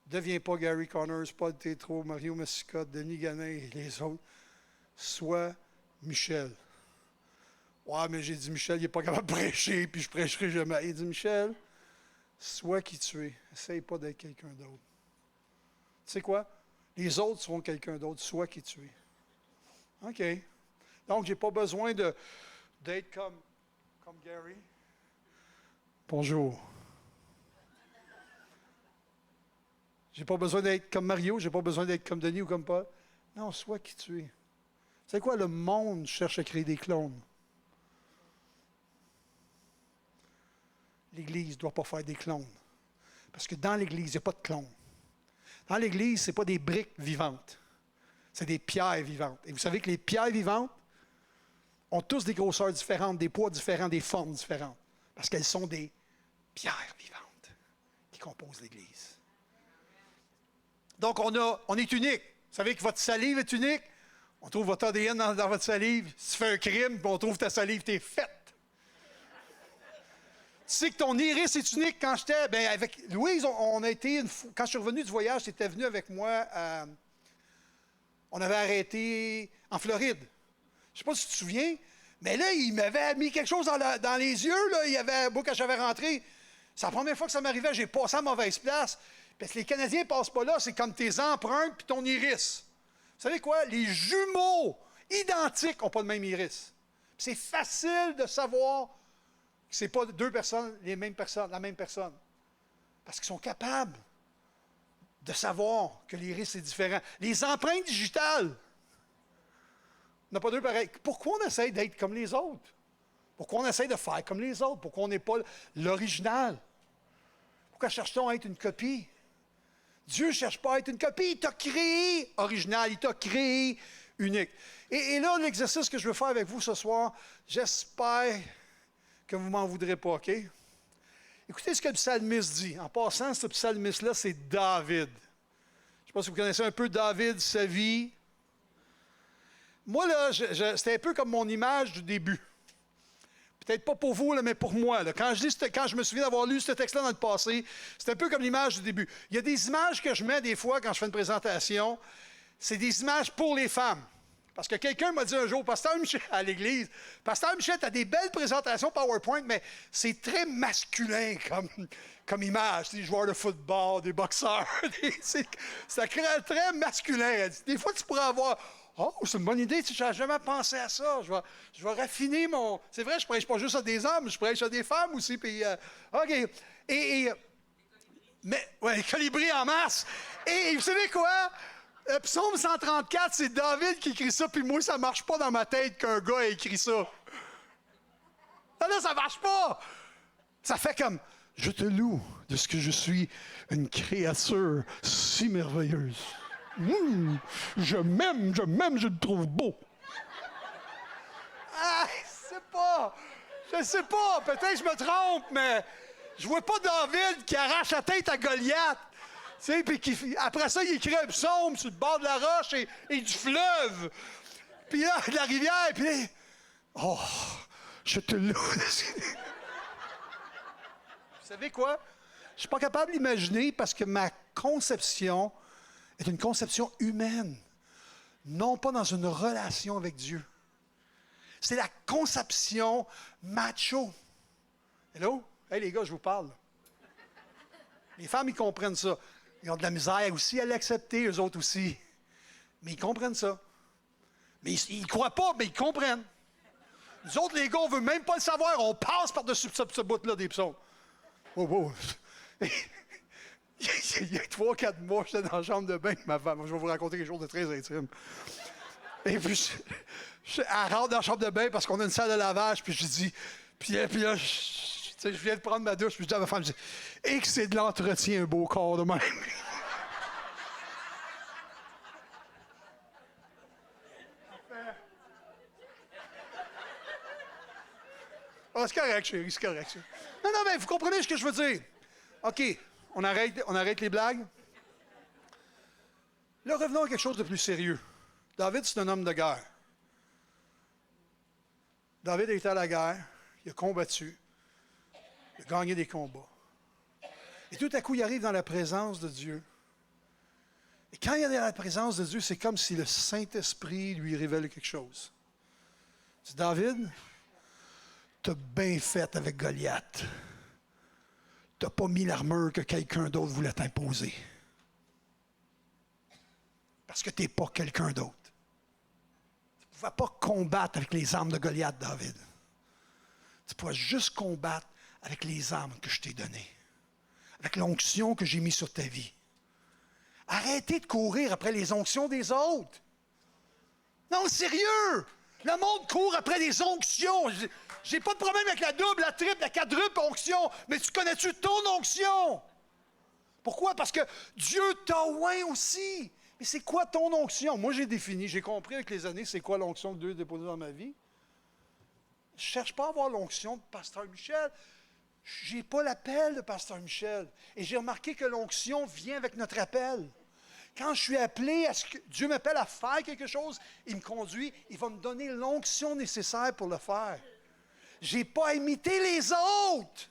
Deviens pas Gary Connors, Paul Tétrault, Mario Messicotte, Denis Ganin et les autres. Sois Michel. Ouais, mais j'ai dit, Michel, il n'est pas capable de prêcher, puis je prêcherai jamais. Il dit, Michel, sois qui tu es. Essaye pas d'être quelqu'un d'autre. Tu sais quoi? Les autres seront quelqu'un d'autre. Sois qui tu es. OK. Donc, je n'ai pas besoin d'être comme Gary. Bonjour. Je n'ai pas besoin d'être comme Mario, je n'ai pas besoin d'être comme Denis ou comme Paul. Non, sois qui tu es. C'est quoi? Le monde cherche à créer des clones. L'Église ne doit pas faire des clones. Parce que dans l'Église, il n'y a pas de clones. Dans l'Église, ce n'est pas des briques vivantes. C'est des pierres vivantes. Et vous savez que les pierres vivantes ont tous des grosseurs différentes, des poids différents, des formes différentes. Parce qu'elles sont des pierres vivantes qui composent l'Église. Donc, on est unique. Vous savez que votre salive est unique. On trouve votre ADN dans votre salive. Si tu fais un crime, puis on trouve ta salive, t'es faite. Tu sais que ton iris est unique. Quand j'étais, avec Louise, on a été, quand je suis revenu du voyage, tu étais venu avec moi, on avait arrêté en Floride. Je ne sais pas si tu te souviens, mais là, il m'avait mis quelque chose dans les yeux. Là. Moi, quand j'avais rentré, C'est la première fois que ça m'arrivait, j'ai passé à mauvaise place. Parce que les Canadiens ne passent pas là, c'est comme tes empreintes puis ton iris. Vous savez quoi? Les jumeaux identiques n'ont pas le même iris. C'est facile de savoir que ce n'est pas deux personnes, la même personne. Parce qu'ils sont capables de savoir que l'iris est différent. Les empreintes digitales, on n'a pas deux pareils. Pourquoi on essaie d'être comme les autres? Pourquoi on essaie de faire comme les autres? Pourquoi on n'est pas l'original? Pourquoi cherche-t-on à être une copie? Dieu ne cherche pas à être une copie. Il t'a créé original, il t'a créé unique. Et là, l'exercice que je veux faire avec vous ce soir, j'espère que vous ne m'en voudrez pas, OK? Écoutez ce que le psalmiste dit. En passant, ce psalmiste-là, c'est David. Je ne sais pas si vous connaissez un peu David, sa vie. Moi, là, c'était un peu comme mon image du début. Peut-être pas pour vous, là, mais pour moi. Là. Quand je me souviens d'avoir lu ce texte-là dans le passé, c'est un peu comme l'image du début. Il y a des images que je mets des fois quand je fais une présentation. C'est des images pour les femmes. Parce que quelqu'un m'a dit un jour, Pasteur Michel, à l'église, Pasteur Michel, tu as des belles présentations PowerPoint, mais c'est très masculin comme image. Des joueurs de football, des boxeurs. Ça crée très masculin. Des fois, tu pourrais avoir... Oh, c'est une bonne idée, je n'avais jamais pensé à ça. Je vais raffiner mon... C'est vrai, je ne prêche pas juste à des hommes, je prêche à des femmes aussi. Puis, OK. Mais, ouais, colibri en masse. Et vous savez quoi? Psaume 134, c'est David qui écrit ça, puis moi, ça ne marche pas dans ma tête qu'un gars ait écrit ça. Non, ça ne marche pas. Ça fait comme, je te loue de ce que je suis une créature si merveilleuse. Je m'aime, je le trouve beau. Ah, je sais pas, peut-être que je me trompe, mais je vois pas David qui arrache la tête à Goliath. Tu sais, puis après ça, il écrit un psaume sur le bord de la roche et du fleuve. Puis là, de la rivière, puis là, oh, je te loue. Vous savez quoi? Je suis pas capable d'imaginer parce que ma conception est une conception humaine, non pas dans une relation avec Dieu. C'est la conception macho. Hello? Hey les gars, je vous parle. Les femmes, ils comprennent ça. Ils ont de la misère aussi à l'accepter, eux autres aussi. Mais ils comprennent ça. Mais ils ne croient pas, mais ils comprennent. Nous autres, les gars, on ne veut même pas le savoir. On passe par-dessus ce bout-là des psaumes. Oh, oh. Il y a 3-4 mois, j'étais dans la chambre de bain avec ma femme. Je vais vous raconter quelque chose de très intime. Et puis, elle rentre dans la chambre de bain parce qu'on a une salle de lavage. Puis je dis, puis là, je viens de prendre ma douche. Puis je dis à ma femme, et que c'est de l'entretien, un beau corps de même. Oh, c'est correct, chérie, c'est correct. Non, mais vous comprenez ce que je veux dire. OK. On arrête les blagues. Là, revenons à quelque chose de plus sérieux. David, c'est un homme de guerre. David a été à la guerre, il a combattu, il a gagné des combats. Et tout à coup, il arrive dans la présence de Dieu. Et quand il est dans la présence de Dieu, c'est comme si le Saint-Esprit lui révèle quelque chose. Il dit, David, t'as bien fait avec Goliath. Tu n'as pas mis l'armure que quelqu'un d'autre voulait t'imposer. Parce que tu n'es pas quelqu'un d'autre. Tu ne pouvais pas combattre avec les armes de Goliath, David. Tu pouvais juste combattre avec les armes que je t'ai données. Avec l'onction que j'ai mise sur ta vie. Arrêtez de courir après les onctions des autres. Non, sérieux! Le monde court après les onctions. J'ai pas de problème avec la double, la triple, la quadruple onction, mais tu connais-tu ton onction? Pourquoi? Parce que Dieu t'a oint aussi. Mais c'est quoi ton onction? Moi, j'ai défini, j'ai compris avec les années c'est quoi l'onction que Dieu a déposée dans ma vie. Je ne cherche pas à avoir l'onction de Pasteur Michel. Je n'ai pas l'appel de Pasteur Michel. Et j'ai remarqué que l'onction vient avec notre appel. Quand je suis appelé à ce que Dieu m'appelle à faire quelque chose, il me conduit, il va me donner l'onction nécessaire pour le faire. Je n'ai pas à imiter les autres.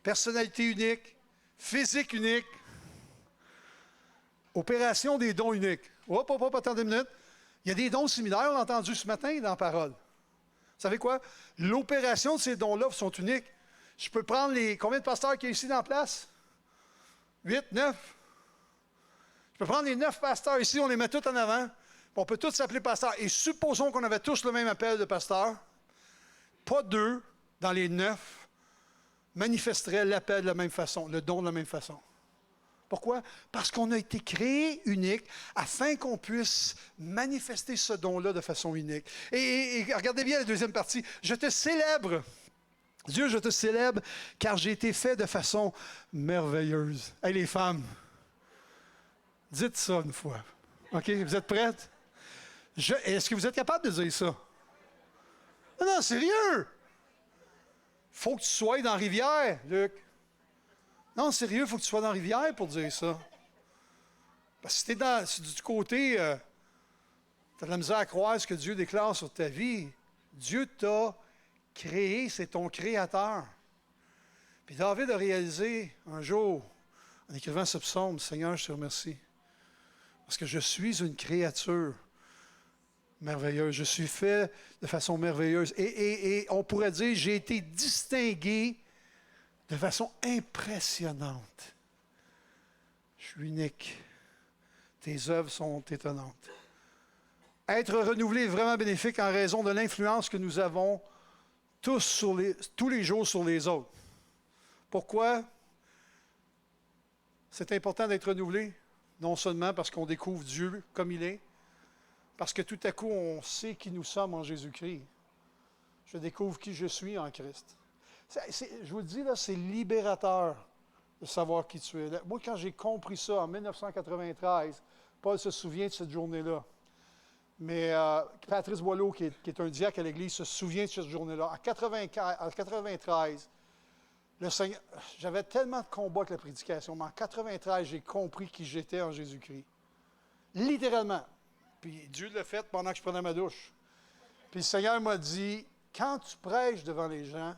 Personnalité unique, physique unique, opération des dons uniques. Hop, attendez une minute. Il y a des dons similaires, on l'a entendu ce matin dans la parole. savez quoi? L'opération de ces dons-là sont uniques. Je peux prendre combien de pasteurs qu'il y a ici dans la place? 8, 9? Je peux prendre les 9 pasteurs ici, on les met tous en avant. On peut tous s'appeler pasteurs. Et supposons qu'on avait tous le même appel de pasteur. Pas 2 dans les 9 manifesteraient l'appel de la même façon, le don de la même façon. Pourquoi? Parce qu'on a été créé unique afin qu'on puisse manifester ce don-là de façon unique. Et regardez bien la deuxième partie. Je te célèbre. Dieu, je te célèbre car j'ai été fait de façon merveilleuse. Hey les femmes, dites ça une fois. OK? Vous êtes prêtes? Est-ce que vous êtes capable de dire ça? Non, sérieux! Faut que tu sois dans la rivière, Luc. Non, sérieux, il faut que tu sois dans la rivière pour dire ça. Parce que si tu es du côté, tu as de la misère à croire ce que Dieu déclare sur ta vie. Dieu t'a créé, c'est ton créateur. Puis David a réalisé un jour, en écrivant ce psaume, Seigneur, je te remercie. Parce que je suis une créature merveilleuse. Je suis fait de façon merveilleuse. Et on pourrait dire, j'ai été distingué de façon impressionnante. Je suis unique. Tes œuvres sont étonnantes. Être renouvelé est vraiment bénéfique en raison de l'influence que nous avons tous les jours sur les autres. Pourquoi c'est important d'être renouvelé? Non seulement parce qu'on découvre Dieu comme il est, parce que tout à coup, on sait qui nous sommes en Jésus-Christ. Je découvre qui je suis en Christ. Je vous le dis, là, c'est libérateur de savoir qui tu es. Moi, quand j'ai compris ça en 1993, Paul se souvient de cette journée-là. Mais Patrice Boileau, qui est un diacre à l'Église, se souvient de cette journée-là. En 1993, le Seigneur, j'avais tellement de combats avec la prédication, mais en 1993, j'ai compris qui j'étais en Jésus-Christ. Littéralement. Puis Dieu l'a fait pendant que je prenais ma douche. Puis le Seigneur m'a dit, quand tu prêches devant les gens,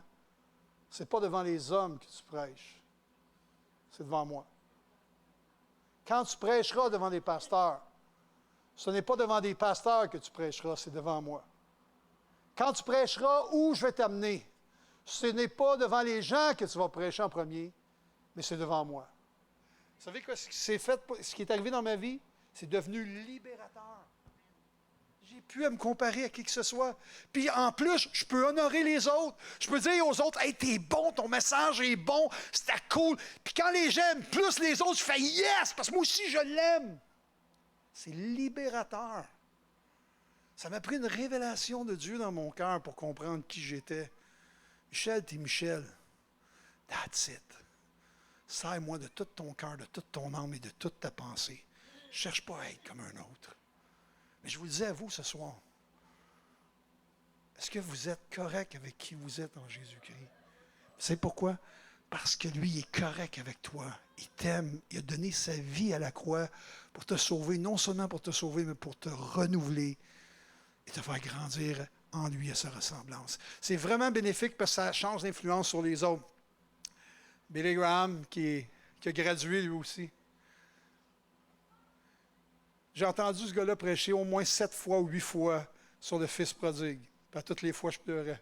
c'est pas devant les hommes que tu prêches, c'est devant moi. Quand tu prêcheras devant des pasteurs, ce n'est pas devant des pasteurs que tu prêcheras, c'est devant moi. Quand tu prêcheras où je vais t'amener, ce n'est pas devant les gens que tu vas prêcher en premier, mais c'est devant moi. Vous savez quoi, ce qui est arrivé dans ma vie, c'est devenu libérateur. J'ai pu à me comparer à qui que ce soit. Puis en plus, je peux honorer les autres. Je peux dire aux autres, « Hey, t'es bon, ton message est bon, c'était cool. » Puis quand les j'aime plus les autres, je fais « Yes! » Parce que moi aussi, je l'aime. C'est libérateur. Ça m'a pris une révélation de Dieu dans mon cœur pour comprendre qui j'étais. Michel, t'es Michel. That's it. Sers-moi de tout ton cœur, de toute ton âme et de toute ta pensée. Je ne cherche pas à être comme un autre. Mais je vous le dis à vous ce soir. Est-ce que vous êtes correct avec qui vous êtes en Jésus-Christ? Vous savez pourquoi? Parce que lui est correct avec toi. Il t'aime. Il a donné sa vie à la croix pour te sauver, non seulement pour te sauver, mais pour te renouveler et te faire grandir en lui à sa ressemblance. C'est vraiment bénéfique parce que ça change l'influence sur les autres. Billy Graham, qui a gradué lui aussi. J'ai entendu ce gars-là prêcher au moins 7 fois ou 8 fois sur le Fils prodigue. Puis à toutes les fois, je pleurais.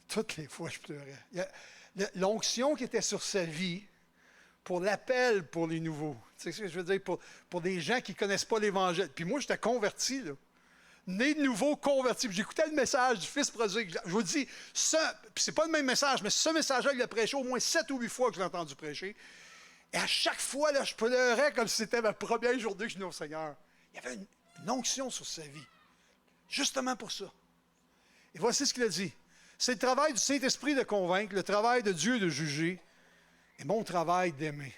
Toutes les fois, je pleurais. L'onction qui était sur sa vie pour l'appel pour les nouveaux. Tu sais ce que je veux dire? Pour des gens qui ne connaissent pas l'Évangile. Puis moi, j'étais converti, là. Né de nouveau, converti. Puis j'écoutais le message du Fils prodigue. Je vous dis, ça, puis c'est pas le même message, mais ce message-là, il a prêché au moins 7 ou 8 fois que je l'ai entendu prêcher. Et à chaque fois, là, je pleurais comme si c'était ma première journée que je venais au Seigneur. Il y avait une onction sur sa vie. Justement pour ça. Et voici ce qu'il a dit. C'est le travail du Saint-Esprit de convaincre, le travail de Dieu de juger, et mon travail d'aimer.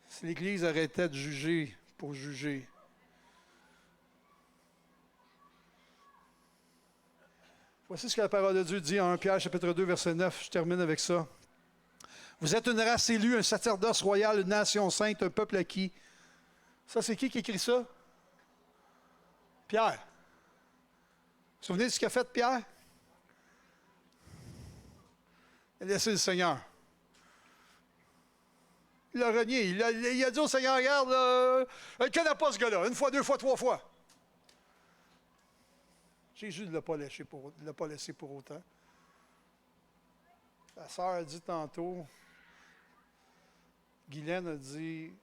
Si l'Église arrêtait de juger pour juger, voici ce que la parole de Dieu dit en 1 Pierre chapitre 2, verset 9. Je termine avec ça. Vous êtes une race élue, un sacerdoce royal, une nation sainte, un peuple acquis. Ça, c'est qui écrit ça? Pierre. Vous vous souvenez de ce qu'a fait Pierre? Il a laissé le Seigneur. Il l'a renié. Il a dit au Seigneur, regarde, je ne connais pas ce gars-là. Une fois, deux fois, trois fois. Jésus ne l'a pas laissé pour autant. La sœur a dit tantôt, Guylaine a dit,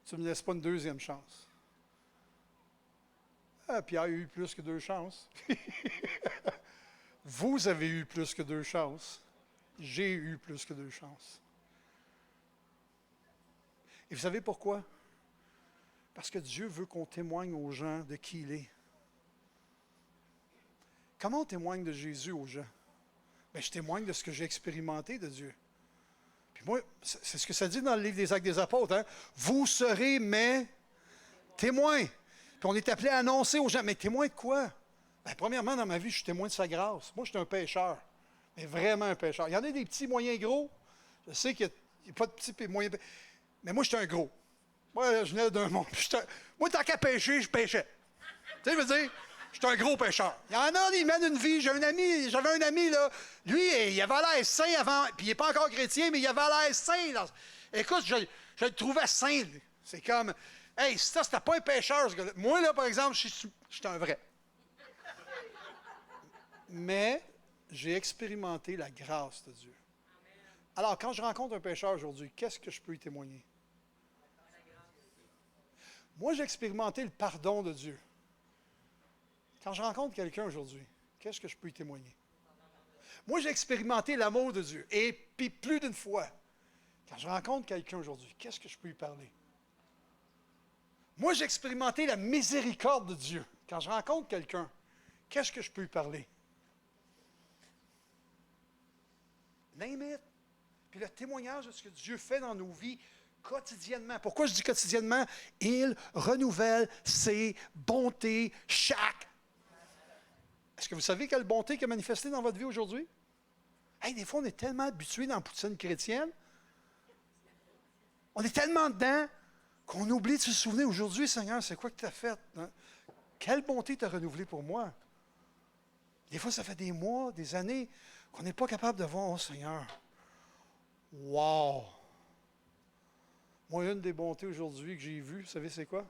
tu ne me laisses pas une deuxième chance. Ah, Pierre a eu plus que 2 chances. Vous avez eu plus que 2 chances. J'ai eu plus que 2 chances. Et vous savez pourquoi? Parce que Dieu veut qu'on témoigne aux gens de qui il est. Comment on témoigne de Jésus aux gens? Bien, je témoigne de ce que j'ai expérimenté de Dieu. Puis moi, c'est ce que ça dit dans le livre des Actes des Apôtres. Hein? Vous serez mes témoins. Puis on est appelé à annoncer aux gens. Mais témoin de quoi? Bien, premièrement, dans ma vie, je suis témoin de sa grâce. Moi, je suis un pécheur. Mais vraiment un pécheur. Il y en a des petits, moyens, gros. Je sais qu'il n'y a pas de petits et moyens. Mais moi, je suis un gros. Moi, je venais d'un monde. Moi, tant qu'à pécher, je péchais. Tu sais, je veux dire, je suis un gros pécheur. Il y en a, ils mènent une vie. J'avais un ami, là. Lui, il avait l'air saint avant. Puis il n'est pas encore chrétien, mais il avait l'air saint. Là. Écoute, je le trouvais saint. C'est comme, hey, ça, c'était pas un pécheur, ce gars-là. Moi, là, par exemple, je suis un vrai. Mais j'ai expérimenté la grâce de Dieu. Alors, quand je rencontre un pécheur aujourd'hui, qu'est-ce que je peux y témoigner? Moi, j'ai expérimenté le pardon de Dieu. Quand je rencontre quelqu'un aujourd'hui, qu'est-ce que je peux y témoigner? Moi, j'ai expérimenté l'amour de Dieu. Et puis, plus d'une fois, quand je rencontre quelqu'un aujourd'hui, qu'est-ce que je peux y parler? Moi, j'ai expérimenté la miséricorde de Dieu. Quand je rencontre quelqu'un, qu'est-ce que je peux y parler? Name it. Puis le témoignage de ce que Dieu fait dans nos vies quotidiennement. Pourquoi je dis quotidiennement? Il renouvelle ses bontés chaque. Est-ce que vous savez quelle bonté qui a manifesté dans votre vie aujourd'hui? Hey, des fois, on est tellement habitué dans la poutine chrétienne. On est tellement dedans qu'on oublie de se souvenir aujourd'hui, Seigneur, c'est quoi que tu as fait? Hein? Quelle bonté tu as renouvelée pour moi? Des fois, ça fait des mois, des années qu'on n'est pas capable de voir, oh Seigneur, wow! Moi, une des bontés aujourd'hui que j'ai vues, vous savez c'est quoi?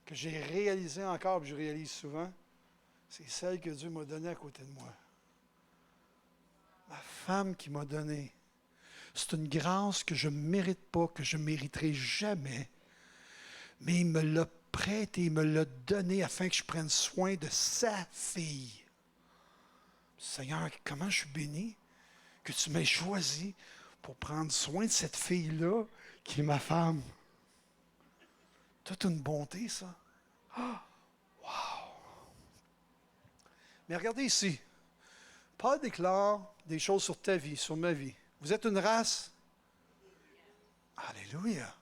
Que j'ai réalisé encore, puis je réalise souvent, c'est celle que Dieu m'a donnée à côté de moi. Ma femme qui m'a donnée. C'est une grâce que je ne mérite pas, que je ne mériterai jamais. Mais il me l'a prêtée, il me l'a donnée afin que je prenne soin de sa fille. Seigneur, comment je suis béni que tu m'aies choisi pour prendre soin de cette fille-là qui est ma femme. Toute une bonté, ça. Oh, wow! Mais regardez ici. Paul déclare des choses sur ta vie, sur ma vie. Vous êtes une race? Alléluia!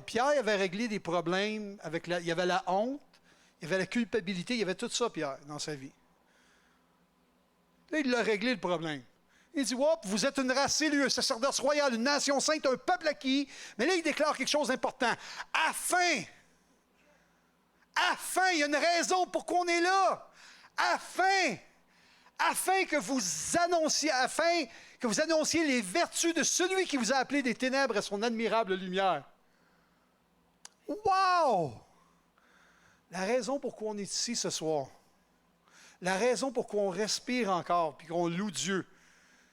Pierre avait réglé des problèmes. Il y avait la honte, il y avait la culpabilité, il y avait tout ça, Pierre, dans sa vie. Là, il a réglé le problème. Il dit, wow, vous êtes une race élue, un sacerdoce royal, une nation sainte, un peuple acquis. Mais là, il déclare quelque chose d'important. Afin, il y a une raison pourquoi on est là. Afin que vous annonciez les vertus de celui qui vous a appelé des ténèbres à son admirable lumière. Wow! La raison pourquoi on est ici ce soir, la raison pourquoi on respire encore puis qu'on loue Dieu,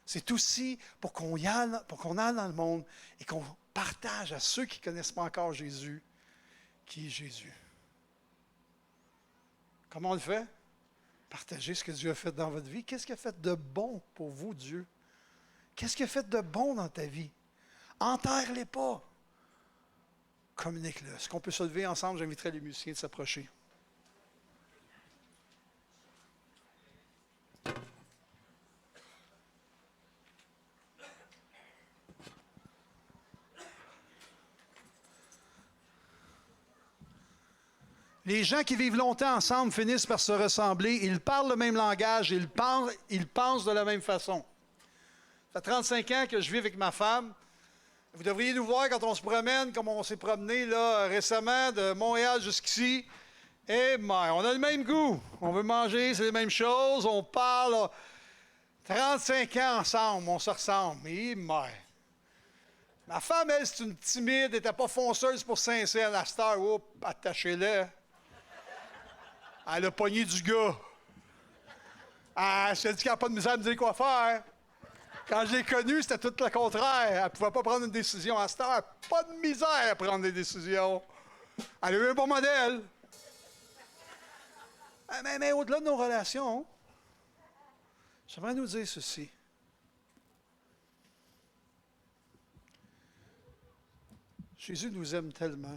c'est aussi pour qu'on aille dans le monde et qu'on partage à ceux qui ne connaissent pas encore Jésus, qui est Jésus. Comment on le fait? Partagez ce que Dieu a fait dans votre vie. Qu'est-ce qu'il a fait de bon pour vous, Dieu? Qu'est-ce qu'il a fait de bon dans ta vie? Enterre-les pas. Communique-le. Est-ce qu'on peut se lever ensemble? J'inviterai les musiciens de s'approcher. Les gens qui vivent longtemps ensemble finissent par se ressembler. Ils parlent le même langage, ils pensent de la même façon. Ça fait 35 ans que je vis avec ma femme. Vous devriez nous voir quand on se promène, comme on s'est promené là, récemment de Montréal jusqu'ici. Eh bien, on a le même goût. On veut manger, c'est les mêmes choses, on parle. 35 ans ensemble, on se ressemble. Et mère. Ma femme, elle, c'est une timide, elle n'était pas fonceuse pour Saint-Saëns. La star, attachez-le. Elle a pogné du gars. Ah, je t'ai dit qu'elle n'a pas de misère à me dire quoi faire. Quand je l'ai connue, c'était tout le contraire. Elle ne pouvait pas prendre une décision à star. Pas de misère à prendre des décisions. Elle a eu un bon modèle. Mais au-delà de nos relations, j'aimerais nous dire ceci. Jésus nous aime tellement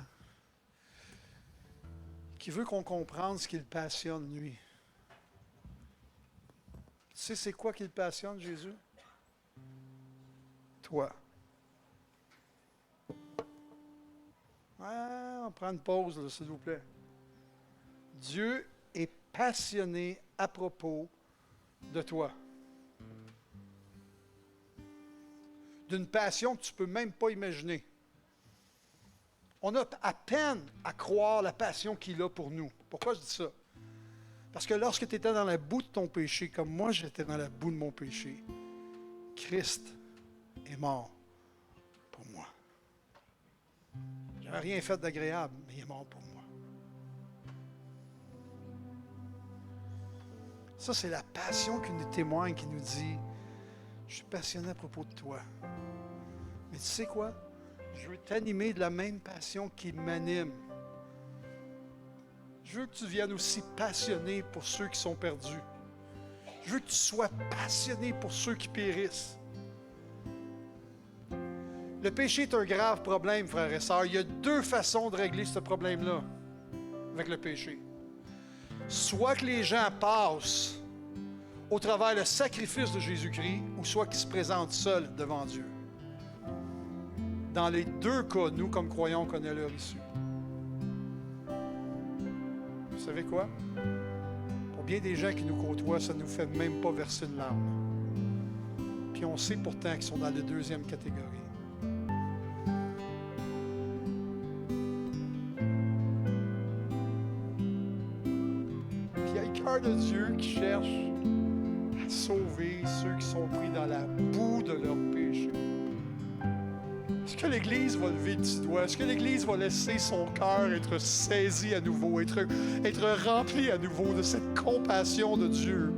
qu'il veut qu'on comprenne ce qui le passionne, lui. Tu sais, c'est quoi qui le passionne, Jésus? Toi. On prend une pause, là, s'il vous plaît. Dieu est passionné à propos de toi. D'une passion que tu ne peux même pas imaginer. On a à peine à croire la passion qu'il a pour nous. Pourquoi je dis ça? Parce que lorsque tu étais dans la boue de ton péché, comme moi j'étais dans la boue de mon péché, Christ est mort pour moi. Je n'avais rien fait d'agréable, mais il est mort pour moi. Ça, c'est la passion qui nous témoigne, qui nous dit, je suis passionné à propos de toi. Mais tu sais quoi? Je veux t'animer de la même passion qui m'anime. Je veux que tu viennes aussi passionné pour ceux qui sont perdus. Je veux que tu sois passionné pour ceux qui périssent. Le péché est un grave problème, frères et sœurs. Il y a deux façons de régler ce problème-là avec le péché. Soit que les gens passent au travers le sacrifice de Jésus-Christ, ou soit qu'ils se présentent seuls devant Dieu. Dans les deux cas, nous, comme croyants, on connaît leur issue. Vous savez quoi? Pour bien des gens qui nous côtoient, ça ne nous fait même pas verser une larme. Puis on sait pourtant qu'ils sont dans la deuxième catégorie. Puis il y a le cœur de Dieu qui cherche à sauver ceux qui sont pris dans la boue de leur péché. Est-ce que l'Église va lever le petit doigt? Est-ce que l'Église va laisser son cœur être saisi à nouveau, être rempli à nouveau de cette compassion de Dieu?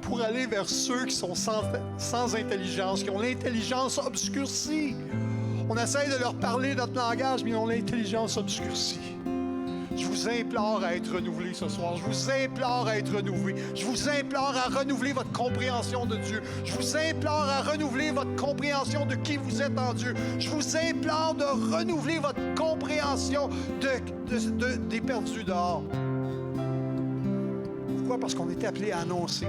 Pour aller vers ceux qui sont sans intelligence, qui ont l'intelligence obscurcie. On essaie de leur parler notre langage, mais ils ont l'intelligence obscurcie. Je vous implore à être renouvelé ce soir. Je vous implore à être renouvelé. Je vous implore à renouveler votre compréhension de Dieu. Je vous implore à renouveler votre compréhension de qui vous êtes en Dieu. Je vous implore de renouveler votre compréhension des perdus dehors. Pourquoi? Parce qu'on est appelé à annoncer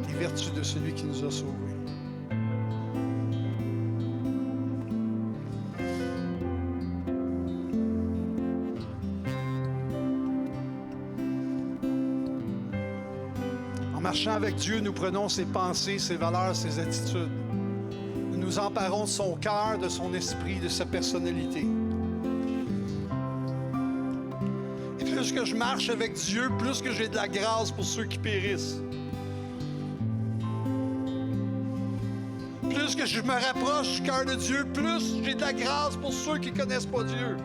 les vertus de celui qui nous a sauvés. En marchant avec Dieu, nous prenons ses pensées, ses valeurs, ses attitudes. Nous nous emparons de son cœur, de son esprit, de sa personnalité. Et plus que je marche avec Dieu, plus que j'ai de la grâce pour ceux qui périssent. Plus que je me rapproche du cœur de Dieu, plus j'ai de la grâce pour ceux qui ne connaissent pas Dieu.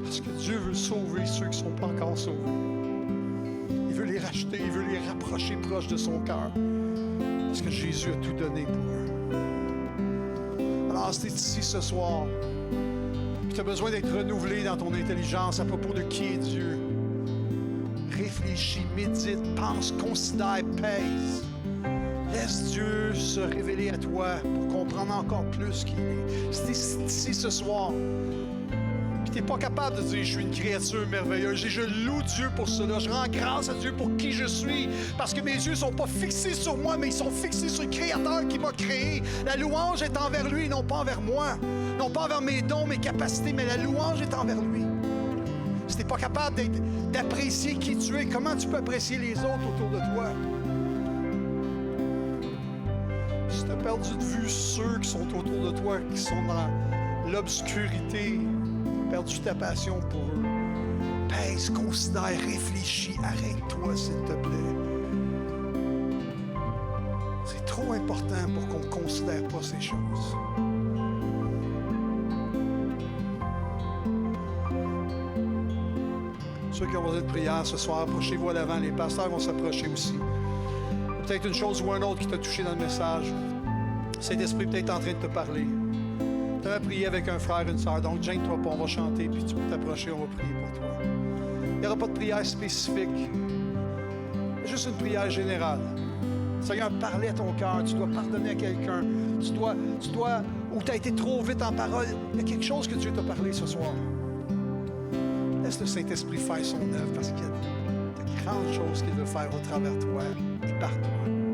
Parce que Dieu veut sauver ceux qui ne sont pas encore sauvés. Il veut les racheter, il veut les rapprocher proches de son cœur. Parce que Jésus a tout donné pour eux. Alors, si tu es ici ce soir, tu as besoin d'être renouvelé dans ton intelligence à propos de qui est Dieu. Réfléchis, médite, pense, considère, pèse. Laisse Dieu se révéler à toi pour comprendre encore plus qui il est. Si tu es ici ce soir, puis tu n'es pas capable de dire « Je suis une créature merveilleuse », je loue Dieu pour cela. Je rends grâce à Dieu pour qui je suis, parce que mes yeux ne sont pas fixés sur moi, mais ils sont fixés sur le Créateur qui m'a créé. La louange est envers lui, non pas envers moi. Non pas envers mes dons, mes capacités, mais la louange est envers lui. Si tu n'es pas capable d'apprécier qui tu es, comment tu peux apprécier les autres autour de toi? Si tu as perdu de vue ceux qui sont autour de toi, qui sont dans l'obscurité, perdu ta passion pour eux, Pèse, considère, réfléchis, arrête-toi, s'il te plaît. C'est trop important pour qu'on ne considère pas ces choses. Ceux qui ont besoin de prière ce soir, approchez-vous à l'avant. Les pasteurs vont s'approcher aussi. Peut-être une chose ou un autre qui t'a touché dans le message. Saint-Esprit peut-être en train de te parler. Tu as prié avec un frère, une sœur. Donc, gêne-toi pas, on va chanter, puis tu peux t'approcher, on va prier pour toi. Il n'y aura pas de prière spécifique. Juste une prière générale. Seigneur, parler à ton cœur. Tu dois pardonner à quelqu'un. Tu dois, ou tu as été trop vite en parole. Il y a quelque chose que Dieu t'a parlé ce soir. Laisse le Saint-Esprit faire son œuvre parce qu'il y a de grandes choses qu'il veut faire au travers de toi et par toi.